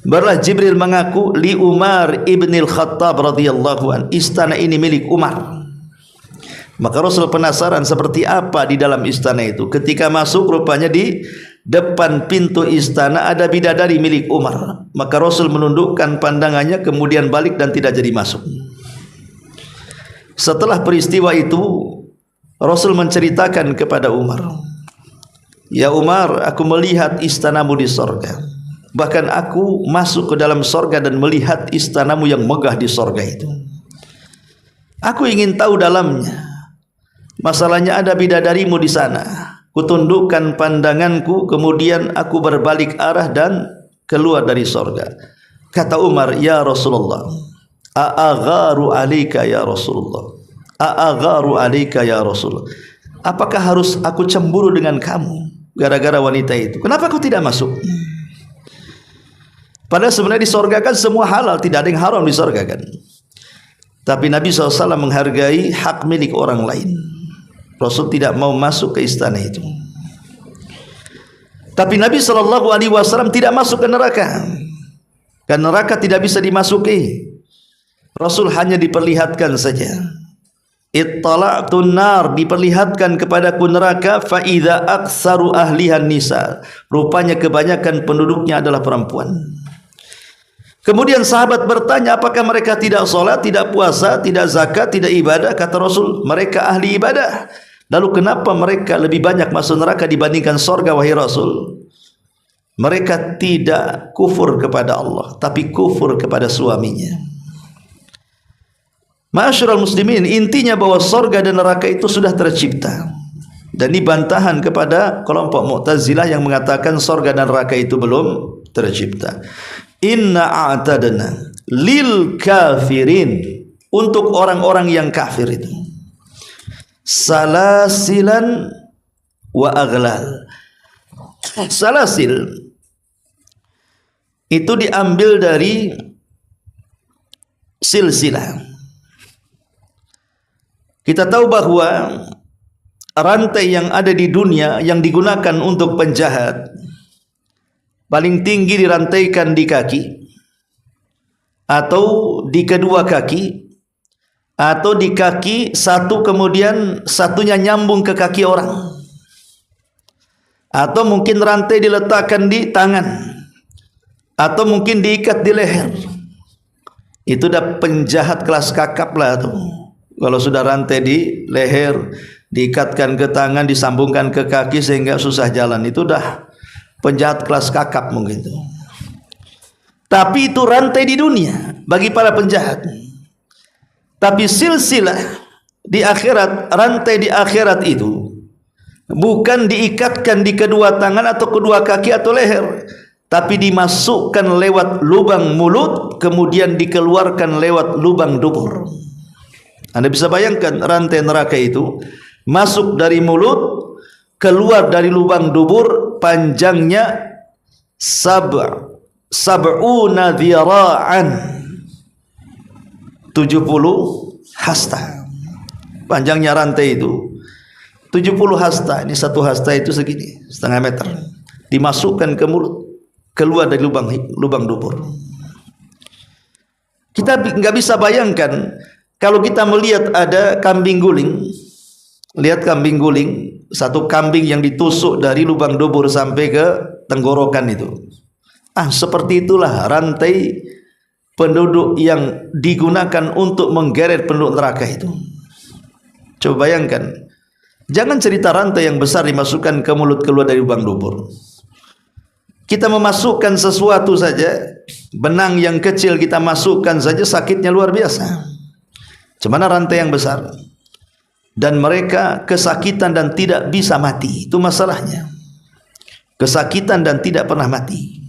Barulah Jibril mengaku, li Umar ibn al-Khattab radhiyallahu an, istana ini milik Umar. Maka Rasul penasaran seperti apa di dalam istana itu. Ketika masuk, rupanya di depan pintu istana ada bidadari milik Umar. Maka Rasul menundukkan pandangannya, kemudian balik dan tidak jadi masuk. Setelah peristiwa itu, Rasul menceritakan kepada Umar, ya Umar, aku melihat istanamu di sorga. Bahkan aku masuk ke dalam sorga dan melihat istanamu yang megah di sorga itu. Aku ingin tahu dalamnya. Masalahnya ada bidadarimu di sana. Kutundukkan pandanganku, kemudian aku berbalik arah dan keluar dari sorga. Kata Umar, ya Rasulullah, a'agharu alika ya Rasulullah, a'agharu alika ya Rasulullah, apakah harus aku cemburu dengan kamu gara-gara wanita itu? Kenapa kau tidak masuk? Padahal sebenarnya di sorga kan semua halal, tidak ada yang haram di sorga kan. Tapi Nabi SAW menghargai hak milik orang lain. Rasul tidak mau masuk ke istana itu. Tapi Nabi SAW tidak masuk ke neraka. Karena neraka tidak bisa dimasuki. Rasul hanya diperlihatkan saja. Ittala'tun nar, diperlihatkan kepadaku neraka, fa idza aktsaru ahlihan nisa. Rupanya kebanyakan penduduknya adalah perempuan. Kemudian sahabat bertanya, apakah mereka tidak salat, tidak puasa, tidak zakat, tidak ibadah? Kata Rasul, mereka ahli ibadah. Lalu kenapa mereka lebih banyak masuk neraka dibandingkan surga, wahai Rasul? Mereka tidak kufur kepada Allah, tapi kufur kepada suaminya. Ma'asyiral muslimin, intinya bahwa surga dan neraka itu sudah tercipta. Dan ini bantahan kepada kelompok Mu'tazilah yang mengatakan surga dan neraka itu belum tercipta. Inna a'tadna lil kafirin, untuk orang-orang yang kafir itu, salasilan wa aghlal. Salasil itu diambil dari silsilah. Kita tahu bahwa rantai yang ada di dunia yang digunakan untuk penjahat paling tinggi dirantaikan di kaki, atau di kedua kaki, atau di kaki satu kemudian satunya nyambung ke kaki orang, atau mungkin rantai diletakkan di tangan, atau mungkin diikat di leher. Itu udah penjahat kelas kakap lah tuh. Kalau sudah rantai di leher, diikatkan ke tangan, disambungkan ke kaki sehingga susah jalan, itu dah penjahat kelas kakap mungkin itu. Tapi itu rantai di dunia bagi para penjahat. Tapi silsilah di akhirat, rantai di akhirat itu bukan diikatkan di kedua tangan atau kedua kaki atau leher, tapi dimasukkan lewat lubang mulut, kemudian dikeluarkan lewat lubang dubur. Anda bisa bayangkan rantai neraka itu masuk dari mulut, keluar dari lubang dubur, panjangnya sab'una dhira'an, 70 hasta. Panjangnya rantai itu 70 hasta. Ini satu hasta itu segini, setengah meter. Dimasukkan ke mulut, keluar dari lubang dubur. Kita nggak bisa bayangkan kalau kita melihat ada kambing guling. Lihat kambing guling, satu kambing yang ditusuk dari lubang dubur sampai ke tenggorokan itu. Seperti itulah rantai penduduk yang digunakan untuk menggeret penduduk neraka itu. Coba bayangkan, jangan cerita rantai yang besar dimasukkan ke mulut, keluar dari lubang dubur. Kita memasukkan sesuatu saja, benang yang kecil kita masukkan saja sakitnya luar biasa. Cemana rantai yang besar? Dan mereka kesakitan dan tidak bisa mati. Itu masalahnya. Kesakitan dan tidak pernah mati.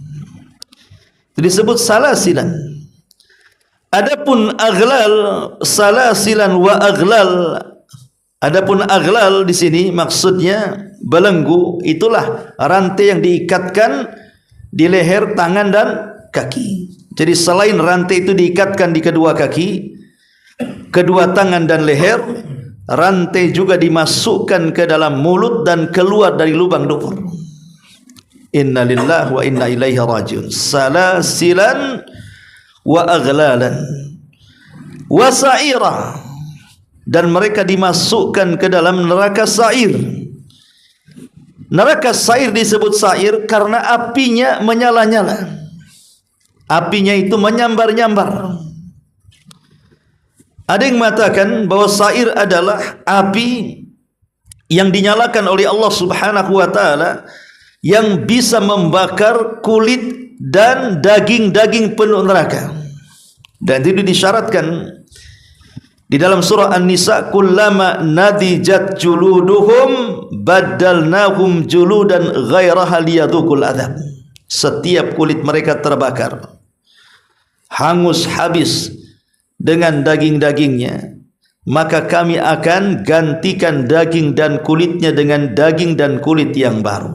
Itu disebut salasilan. Adapun aghlal, salasilan wa aghlal. Adapun aghlal di sini maksudnya belenggu, itulah rantai yang diikatkan di leher, tangan dan kaki. Jadi selain rantai itu diikatkan di kedua kaki, kedua tangan dan leher, rantai juga dimasukkan ke dalam mulut dan keluar dari lubang dubur. Inna lillahi wa inna ilaihi rajiun. Salasilan wa aghlalan wa sa'ira, dan mereka dimasukkan ke dalam neraka sa'ir. Neraka sa'ir disebut sa'ir karena apinya menyala-nyala. Apinya itu menyambar-nyambar. Ada yang mengatakan bahwa sa'ir adalah api yang dinyalakan oleh Allah Subhanahu wa taala yang bisa membakar kulit dan daging-daging penuh neraka. Dan itu disyaratkan di dalam surah An-Nisa, kullama nadijat juluduhum baddalnahum juludan ghairaha liyadhuqul adzab. Setiap kulit mereka terbakar, hangus habis dengan daging-dagingnya, maka kami akan gantikan daging dan kulitnya dengan daging dan kulit yang baru.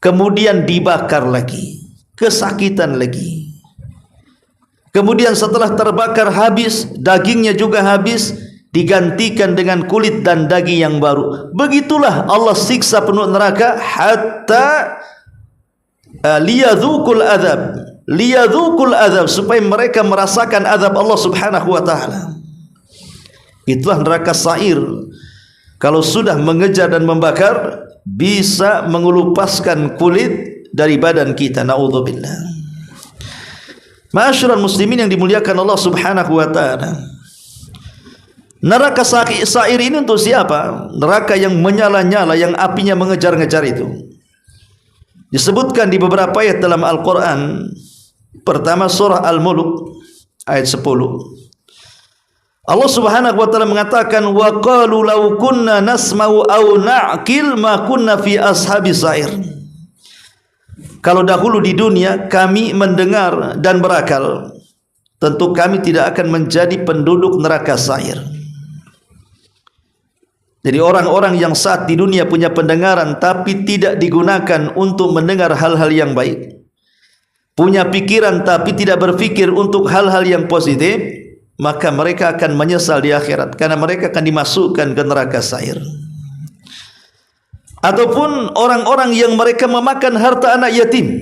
Kemudian dibakar lagi, kesakitan lagi. Kemudian setelah terbakar habis, dagingnya juga habis, digantikan dengan kulit dan daging yang baru. Begitulah Allah siksa penduduk neraka hatta liyadzuqul adzab, supaya mereka merasakan azab Allah Subhanahu wa taala. Itulah neraka sa'ir. Kalau sudah mengejar dan membakar, bisa mengelupaskan kulit dari badan kita. Naudzubillah. Ma'asyiral muslimin yang dimuliakan Allah Subhanahu wa taala. Neraka sa'ir ini untuk siapa? Neraka yang menyala-nyala, yang apinya mengejar-ngejar itu. Disebutkan di beberapa ayat dalam Al-Qur'an. Pertama surah Al-Mulk ayat 10. Allah Subhanahu wa taala mengatakan wa qalu law kunna nasma'u aw na'qil ma kunna fi ashabis sa'ir. Kalau dahulu di dunia kami mendengar dan berakal, tentu kami tidak akan menjadi penduduk neraka sa'ir. Jadi orang-orang yang saat di dunia punya pendengaran tapi tidak digunakan untuk mendengar hal-hal yang baik, punya pikiran tapi tidak berfikir untuk hal-hal yang positif, maka mereka akan menyesal di akhirat, karena mereka akan dimasukkan ke neraka sa'ir. Ataupun orang-orang yang mereka memakan harta anak yatim.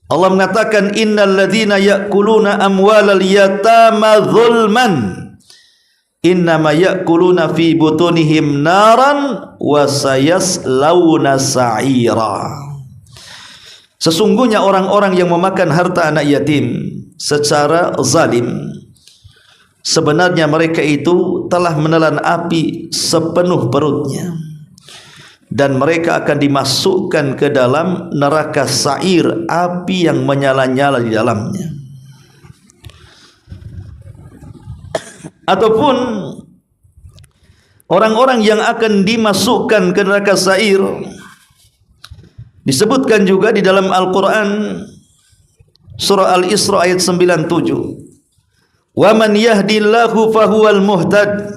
Allah mengatakan innal ladzina ya'kuluna amwalal yatama zulman innama ya'kuluna fi butunihim naran wa sayaslawna sa'ira. Sesungguhnya orang-orang yang memakan harta anak yatim secara zalim, sebenarnya mereka itu telah menelan api sepenuh perutnya, dan mereka akan dimasukkan ke dalam neraka sa'ir, api yang menyala-nyala di dalamnya. Ataupun orang-orang yang akan dimasukkan ke neraka sa'ir, disebutkan juga di dalam Al-Quran surah Al-Isra ayat 97. Wa man yahdillahu fahuwal muhtad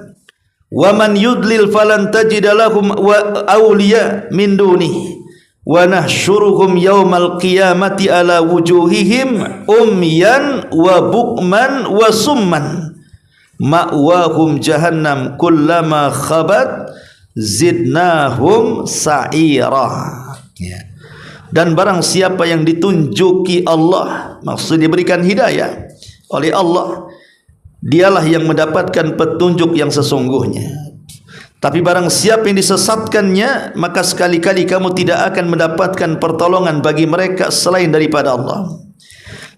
wa man yudlil falan tajida lahum awliya min dunihi wa nahsyuruhum yaumal qiyamati ala wujuhihim umyan wa bukman wa summan ma'wahum jahannam kullama khabat zidnahum sa'ira. Dan barang siapa yang ditunjuki Allah, maksudnya diberikan hidayah oleh Allah, dialah yang mendapatkan petunjuk yang sesungguhnya. Tapi barang siapa yang disesatkannya, maka sekali-kali kamu tidak akan mendapatkan pertolongan bagi mereka selain daripada Allah.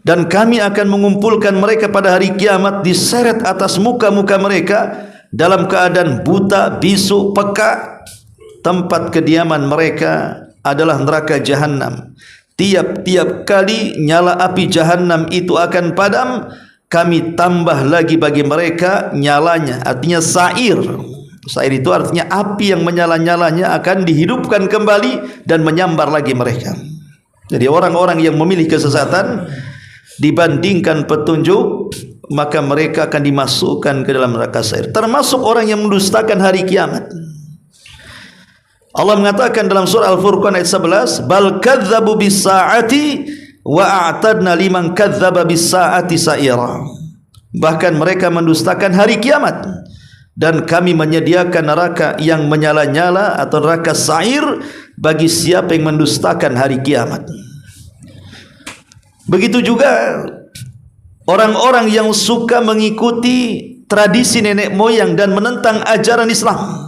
Dan kami akan mengumpulkan mereka pada hari kiamat, diseret atas muka-muka mereka dalam keadaan buta, bisu, peka. Tempat kediaman mereka adalah neraka jahanam. Tiap-tiap kali nyala api jahanam itu akan padam, kami tambah lagi bagi mereka nyalanya. Artinya sa'ir. Sa'ir itu artinya api yang menyala-nyalanya akan dihidupkan kembali dan menyambar lagi mereka. Jadi orang-orang yang memilih kesesatan dibandingkan petunjuk, maka mereka akan dimasukkan ke dalam neraka sa'ir. Termasuk orang yang mendustakan hari kiamat. Allah mengatakan dalam surah Al-Furqan ayat 11, bal kadzabu bis-sa'ati wa a'tadna liman kadzdzaba bis-sa'ati sa'ira. Bahkan mereka mendustakan hari kiamat, dan kami menyediakan neraka yang menyala-nyala atau neraka sa'ir bagi siapa yang mendustakan hari kiamat. Begitu juga orang-orang yang suka mengikuti tradisi nenek moyang dan menentang ajaran Islam.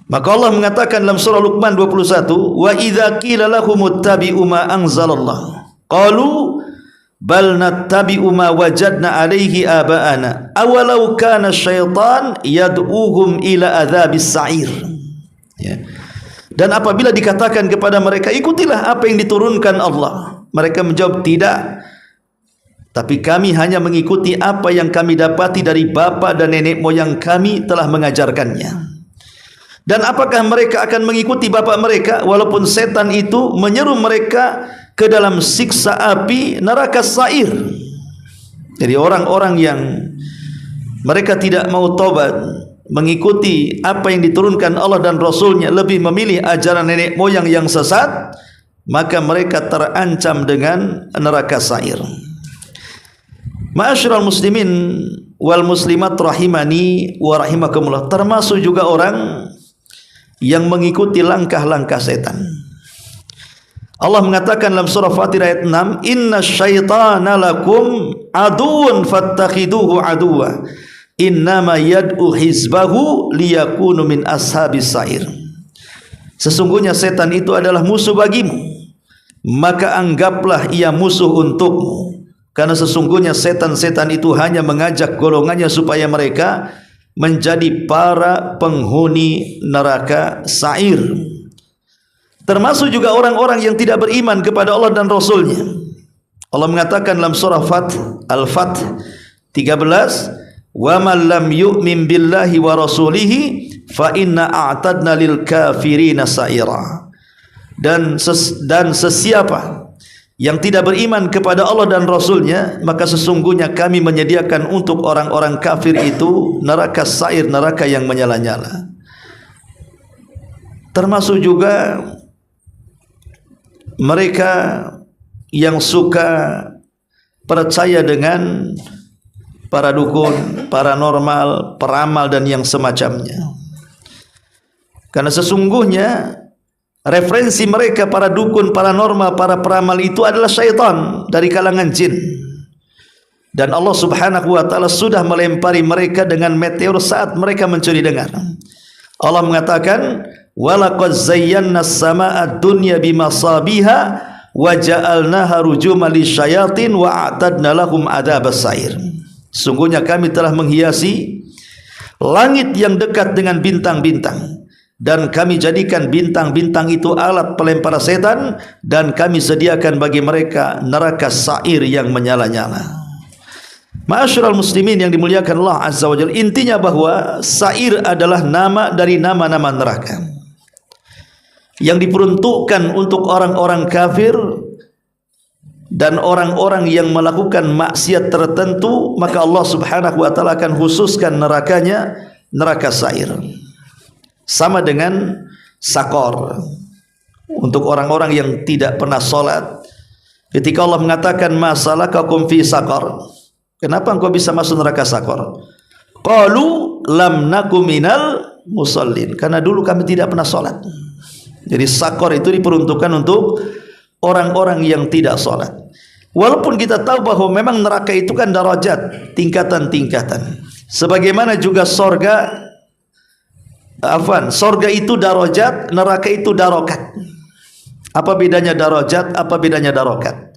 Maka Allah mengatakan dalam surah Luqman 21, wa idza qila lahum ittabi'u ma anzalallah qalu bal nattabi'u ma wajadna 'alaihi aba'ana awalau kana syaitan yad'uhum ila adzabis sa'ir. Ya. Dan apabila dikatakan kepada mereka, ikutilah apa yang diturunkan Allah, mereka menjawab, tidak, tapi kami hanya mengikuti apa yang kami dapati dari bapa dan nenek moyang kami telah mengajarkannya. Dan apakah mereka akan mengikuti bapa mereka walaupun setan itu menyeru mereka ke dalam siksa api neraka sa'ir. Jadi orang-orang yang mereka tidak mau taubat, mengikuti apa yang diturunkan Allah dan Rasulnya, lebih memilih ajaran nenek moyang yang sesat, maka mereka terancam dengan neraka sa'ir. Ma'asyiral muslimin wal muslimat rahimani wa rahimakumullah, termasuk juga orang yang mengikuti langkah-langkah setan. Allah mengatakan dalam surah Fatir ayat 6, "Inna syaitana lakum aduun fattakhiduhu aduwa, innama yad'u hizbahu liyakunu min ashabis sa'ir." Sesungguhnya setan itu adalah musuh bagimu, maka anggaplah ia musuh untukmu. Karena sesungguhnya setan-setan itu hanya mengajak golongannya supaya mereka menjadi para penghuni neraka sa'ir. Termasuk juga orang-orang yang tidak beriman kepada Allah dan Rasulnya. Allah mengatakan dalam surah Al-Fath 13, "Wa man lam yu'min billahi wa rasulihi fa inna a'tadna lil kafirina sa'ira." Dan sesiapa yang tidak beriman kepada Allah dan Rasulnya, maka sesungguhnya kami menyediakan untuk orang-orang kafir itu neraka sa'ir, neraka yang menyala-nyala. Termasuk juga mereka yang suka percaya dengan para dukun, paranormal, peramal dan yang semacamnya. Karena sesungguhnya referensi mereka para dukun, paranormal, para peramal itu adalah syaitan dari kalangan jin. Dan Allah Subhanahu wa taala sudah melempari mereka dengan meteor saat mereka mencuri dengar. Allah mengatakan, "Walaqad zayyana as-samaa'a ad-dunya bimasabiha wa ja'alnaha rujuman lisyayatin wa a'tadna lahum adzabas sa'ir." Sungguhnya kami telah menghiasi langit yang dekat dengan bintang-bintang, dan kami jadikan bintang-bintang itu alat pelempar setan, dan kami sediakan bagi mereka neraka sa'ir yang menyala-nyala. Ma'asyiral muslimin yang dimuliakan Allah Azza wa Jalla, intinya bahwa sa'ir adalah nama dari nama-nama neraka yang diperuntukkan untuk orang-orang kafir dan orang-orang yang melakukan maksiat tertentu. Maka Allah Subhanahu wa taala akan khususkan nerakanya neraka sa'ir. Sama dengan sakor untuk orang-orang yang tidak pernah salat. Ketika Allah mengatakan masalakakum fi sakor, kenapa engkau bisa masuk neraka sakor? Qalu lam nakum minal musallin, karena dulu kami tidak pernah salat. Jadi sakor itu diperuntukkan untuk orang-orang yang tidak salat. Walaupun kita tahu bahwa memang neraka itu kan darajat, tingkatan-tingkatan. Sebagaimana juga sorga itu darajat, neraka itu darokat. Apa bedanya darajat? Apa bedanya darokat?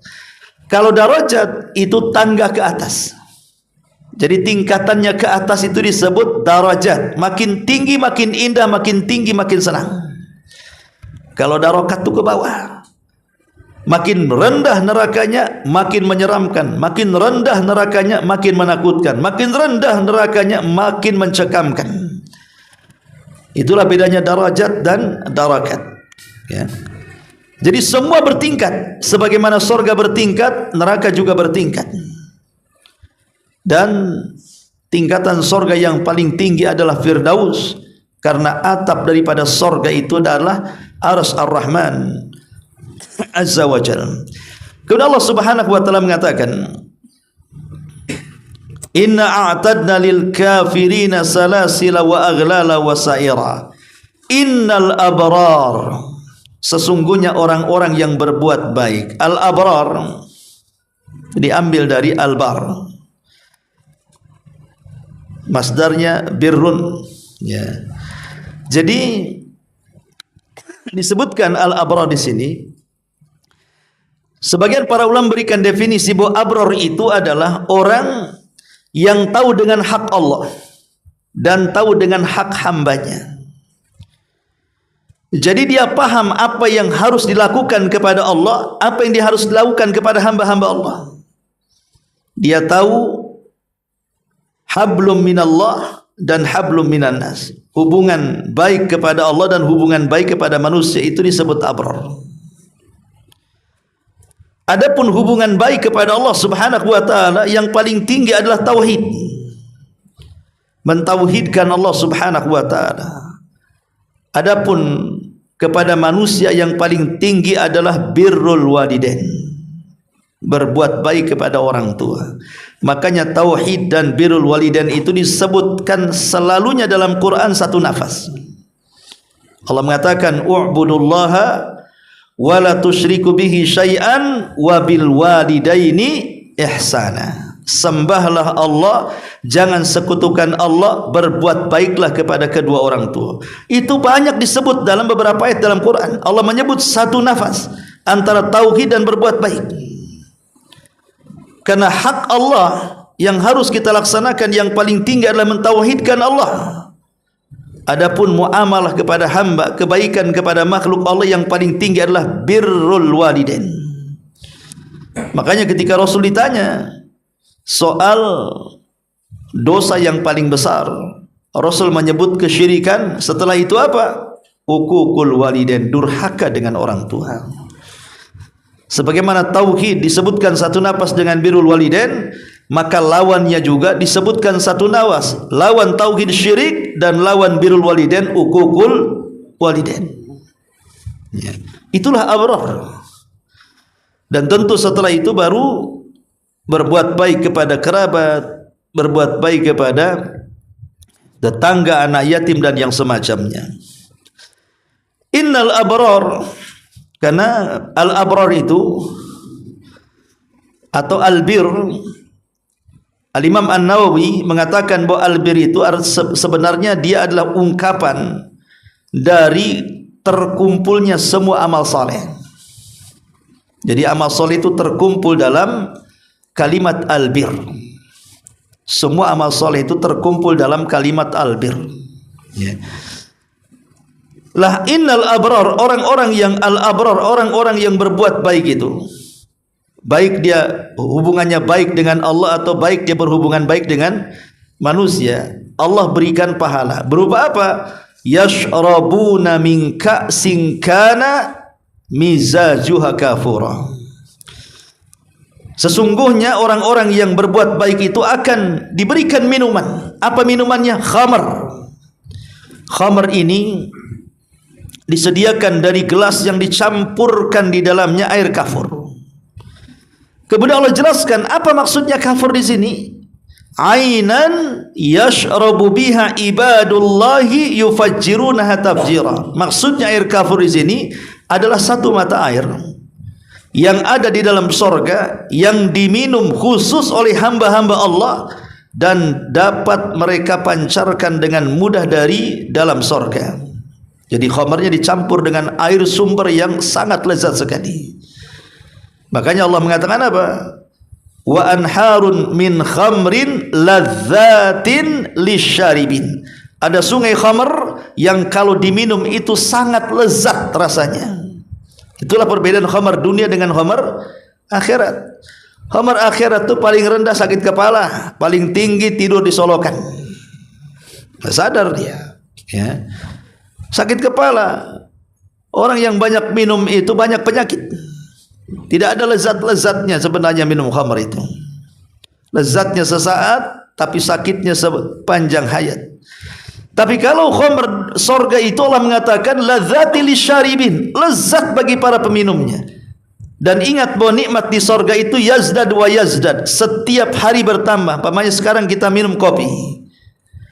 Kalau darajat itu tangga ke atas, jadi tingkatannya ke atas itu disebut darajat. Makin tinggi makin indah, makin tinggi makin senang. Kalau darokat itu ke bawah, makin rendah nerakanya makin menyeramkan, makin rendah nerakanya makin menakutkan, makin rendah nerakanya makin mencekamkan. Itulah bedanya darajat dan darakat, ya. Jadi semua bertingkat, sebagaimana surga bertingkat, neraka juga bertingkat. Dan tingkatan surga yang paling tinggi adalah Firdaus, karena atap daripada surga itu adalah Arsy Ar-Rahman Azza wa Jalla. Kemudian Allah Subhanahu wa taala mengatakan, "Inna a'tadna lil kafirina salasila wa aghlala wa sa'ira. Innal abrar." Sesungguhnya orang-orang yang berbuat baik. Al-abrar diambil dari al-bar, masdarnya birrun, ya. Jadi disebutkan al-abrar di sini. Sebagian para ulama berikan definisi bahwa abrar itu adalah orang yang tahu dengan hak Allah dan tahu dengan hak hambanya. Jadi dia paham apa yang harus dilakukan kepada Allah, apa yang dia harus lakukan kepada hamba-hamba Allah. Dia tahu hablum minallah dan hablum minan nas. Hubungan baik kepada Allah dan hubungan baik kepada manusia itu disebut abrar. Adapun hubungan baik kepada Allah Subhanahu wa taala yang paling tinggi adalah tauhid. Mentauhidkan Allah Subhanahu wa taala. Adapun kepada manusia yang paling tinggi adalah birrul walidain. berbuat baik kepada orang tua. Makanya tauhid dan birrul walidain itu disebutkan selalunya dalam Quran satu nafas. Allah mengatakan u'budullaha wa la tusyriku bihi syai'an wa bil walidaini ihsana. Sembahlah Allah, jangan sekutukan Allah, berbuat baiklah kepada kedua orang tua. Itu banyak disebut dalam beberapa ayat dalam Quran. Allah menyebut satu nafas antara tauhid dan berbuat baik. Karena hak Allah yang harus kita laksanakan yang paling tinggi adalah mentauhidkan Allah. Adapun muamalah kepada hamba, kebaikan kepada makhluk Allah yang paling tinggi adalah birrul walidain. Makanya ketika Rasul ditanya soal dosa yang paling besar, Rasul menyebut kesyirikan. Setelah itu apa? Uququl walidain, durhaka dengan orang tua. Sebagaimana tauhid disebutkan satu nafas dengan birrul walidain, maka lawannya juga disebutkan satu nafas. Lawan tauhid syirik dan lawan birrul walidain uququl walidain. Ya. Itulah abrar. Dan tentu setelah itu baru berbuat baik kepada kerabat, berbuat baik kepada tetangga, anak yatim dan yang semacamnya. Innal abrar, karena al-abrar itu atau al-bir, Al-Imam An-Nawawi mengatakan bahwa al-bir itu sebenarnya dia adalah ungkapan dari terkumpulnya semua amal saleh. Jadi amal saleh itu terkumpul dalam kalimat al-bir. Semua amal saleh itu terkumpul dalam kalimat al-bir. Ya. Lah innal abrar, orang-orang yang al-abrar, orang-orang yang berbuat baik itu, baik dia hubungannya baik dengan Allah atau baik dia berhubungan baik dengan manusia, Allah berikan pahala. Berupa apa? Yashrabuna min ka'sin kana mizajuha kafura. Sesungguhnya orang-orang yang berbuat baik itu akan diberikan minuman. Apa minumannya? Khamar. Khamar ini disediakan dari gelas yang dicampurkan di dalamnya air kafur. Kemudian Allah jelaskan apa maksudnya kafur di sini. Ainan yashrabu biha ibadullahi yufajjirunaha tafjira. Maksudnya air kafur di sini adalah satu mata air yang ada di dalam sorga, yang diminum khusus oleh hamba-hamba Allah dan dapat mereka pancarkan dengan mudah dari dalam sorga. Jadi khamarnya dicampur dengan air sumber yang sangat lezat sekali. Makanya Allah mengatakan apa? Wa anharun min khamrin ladzatin lisyaribin. Ada sungai khamar yang kalau diminum itu sangat lezat rasanya. Itulah perbedaan khamar dunia dengan khamar akhirat. Khamar akhirat itu paling rendah sakit kepala, paling tinggi tidur di solokan. Nggak sadar dia, ya. Sakit kepala. Orang yang banyak minum itu banyak penyakit. Tidak ada lezat-lezatnya sebenarnya minum khamar itu. Lezatnya sesaat, tapi sakitnya sepanjang hayat. Tapi kalau khamar sorga itu Allah mengatakan ladzati lisyaribin, lezat bagi para peminumnya. Dan ingat bahwa nikmat di sorga itu yazdad wa yazdad, setiap hari bertambah. Pamannya sekarang kita minum kopi,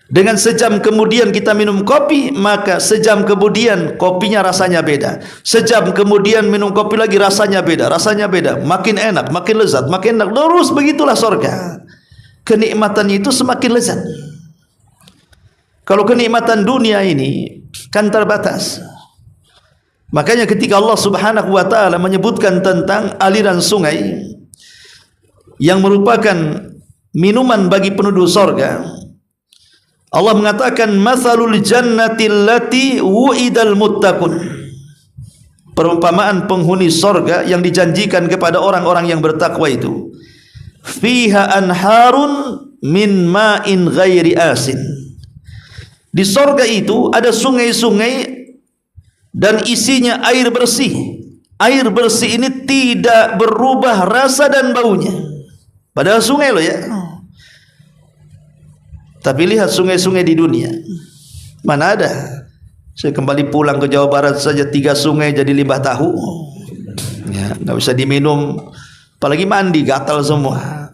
dengan sejam kemudian kita minum kopi, maka sejam kemudian kopinya rasanya beda. Sejam kemudian minum kopi lagi rasanya beda, makin enak, makin lezat, makin enak. Terus begitulah sorga. Kenikmatan itu semakin lezat. Kalau kenikmatan dunia ini kan terbatas. Makanya ketika Allah Subhanahu wa taala menyebutkan tentang aliran sungai yang merupakan minuman bagi penduduk sorga, Allah mengatakan matsalul jannati allati wu'idal muttaqun. Perumpamaan penghuni sorga yang dijanjikan kepada orang-orang yang bertakwa itu. Fiha anharun min ma'in ghairi asin. Di sorga itu ada sungai-sungai dan isinya air bersih. Air bersih ini tidak berubah rasa dan baunya. Padahal sungai loh ya. Tapi lihat sungai-sungai di dunia, mana ada? Saya kembali pulang ke Jawa Barat saja 3 sungai jadi limbah tahu. Ya, nggak bisa diminum apalagi mandi gatal semua.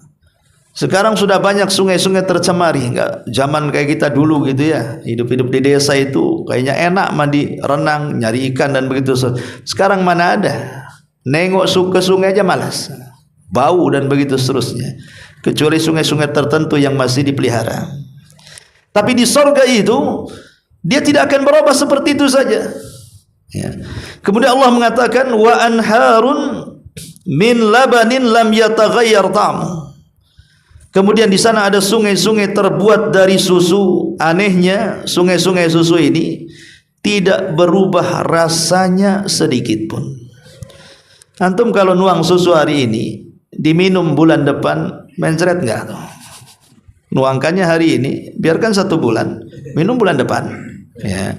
Sekarang sudah banyak sungai-sungai tercemari, enggak zaman kayak kita dulu gitu ya. Hidup-hidup di desa itu kayaknya enak mandi, renang, nyari ikan dan begitu. Sekarang mana ada? Nengok ke sungai aja malas. Bau dan begitu seterusnya. Kecuali sungai-sungai tertentu yang masih dipelihara. Tapi di sorga itu dia tidak akan berubah seperti itu saja. Ya. Kemudian Allah mengatakan wa anharun min labanin lam yataghayyar ta'mu. Kemudian di sana ada sungai-sungai terbuat dari susu. Anehnya sungai-sungai susu ini tidak berubah rasanya sedikit pun. Antum kalau nuang susu hari ini diminum bulan depan mencret enggak tuh? Nuangkannya hari ini, biarkan 1 bulan, minum bulan depan, ya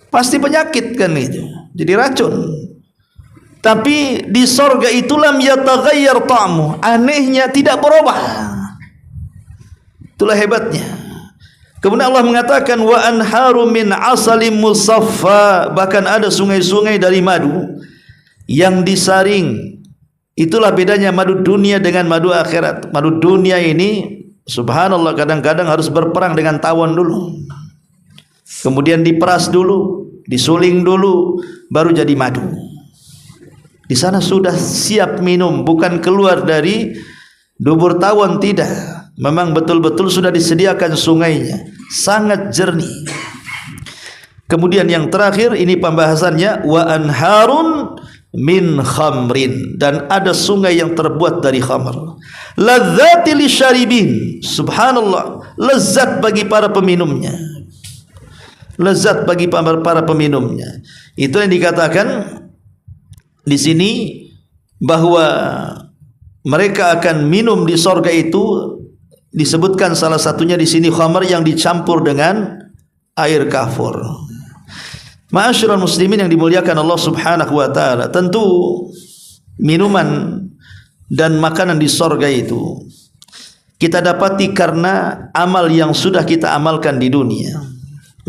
pasti penyakit kan itu, jadi racun. Tapi di sorga itu lam yataghayyar ta'mu, anehnya tidak berubah. Itulah hebatnya. Kemudian Allah mengatakan wa anharu min asalim musaffa, bahkan ada sungai-sungai dari madu yang disaring. Itulah bedanya madu dunia dengan madu akhirat. Madu dunia ini subhanallah kadang-kadang harus berperang dengan tawon dulu, kemudian diperas dulu, disuling dulu, baru jadi madu. Di sana sudah siap minum, bukan keluar dari dubur tawon, tidak. Memang betul-betul sudah disediakan sungainya, sangat jernih. Kemudian yang terakhir ini pembahasannya wa anharun min khamrin, dan ada sungai yang terbuat dari khamr. Ladzati lisyaribin, subhanallah, lezat bagi para peminumnya. Lezat bagi para peminumnya. Itu yang dikatakan di sini bahwa mereka akan minum di sorga itu. Disebutkan salah satunya di sini khamr yang dicampur dengan air kafur. Ma'asyiral muslimin yang dimuliakan Allah Subhanahu wa taala, tentu minuman dan makanan di sorga itu kita dapati karena amal yang sudah kita amalkan di dunia.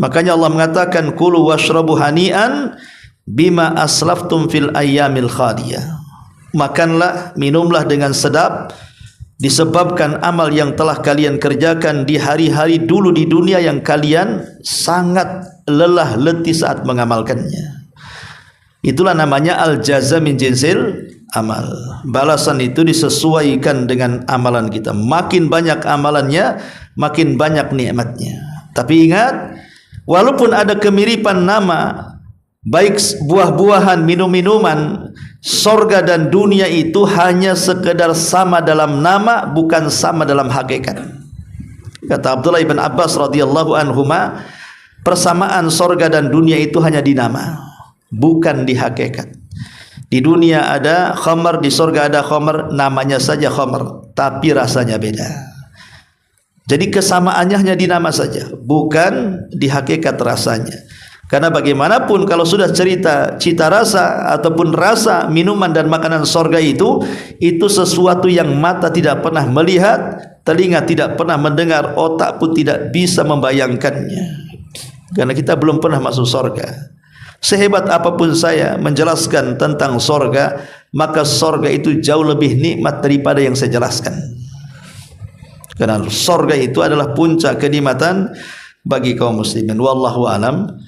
Makanya Allah mengatakan kulu washrabu hani'an bima aslaftum fil ayyamil khadiyah. Makanlah, minumlah dengan sedap disebabkan amal yang telah kalian kerjakan di hari-hari dulu di dunia yang kalian sangat lelah letih saat mengamalkannya. Itulah namanya al-jaza min jinsil amal. Balasan itu disesuaikan dengan amalan kita. Makin banyak amalannya, makin banyak nikmatnya. Tapi ingat, walaupun ada kemiripan nama, baik buah-buahan, minum-minuman, sorga dan dunia itu hanya sekedar sama dalam nama, bukan sama dalam hakikat. Kata Abdullah ibn Abbas radhiyallahu anhuma, persamaan sorga dan dunia itu hanya di nama, bukan di hakikat. Di dunia ada khamar, di sorga ada khamar, namanya saja khamar, tapi rasanya beda. Jadi kesamaannya hanya di nama saja, bukan di hakikat rasanya. Karena bagaimanapun kalau sudah cerita cita rasa ataupun rasa minuman dan makanan sorga itu sesuatu yang mata tidak pernah melihat, telinga tidak pernah mendengar, otak pun tidak bisa membayangkannya. Karena kita belum pernah masuk sorga. Sehebat apapun saya menjelaskan tentang sorga, maka sorga itu jauh lebih nikmat daripada yang saya jelaskan. Karena sorga itu adalah puncak kenikmatan bagi kaum muslimin. Wallahu a'lam.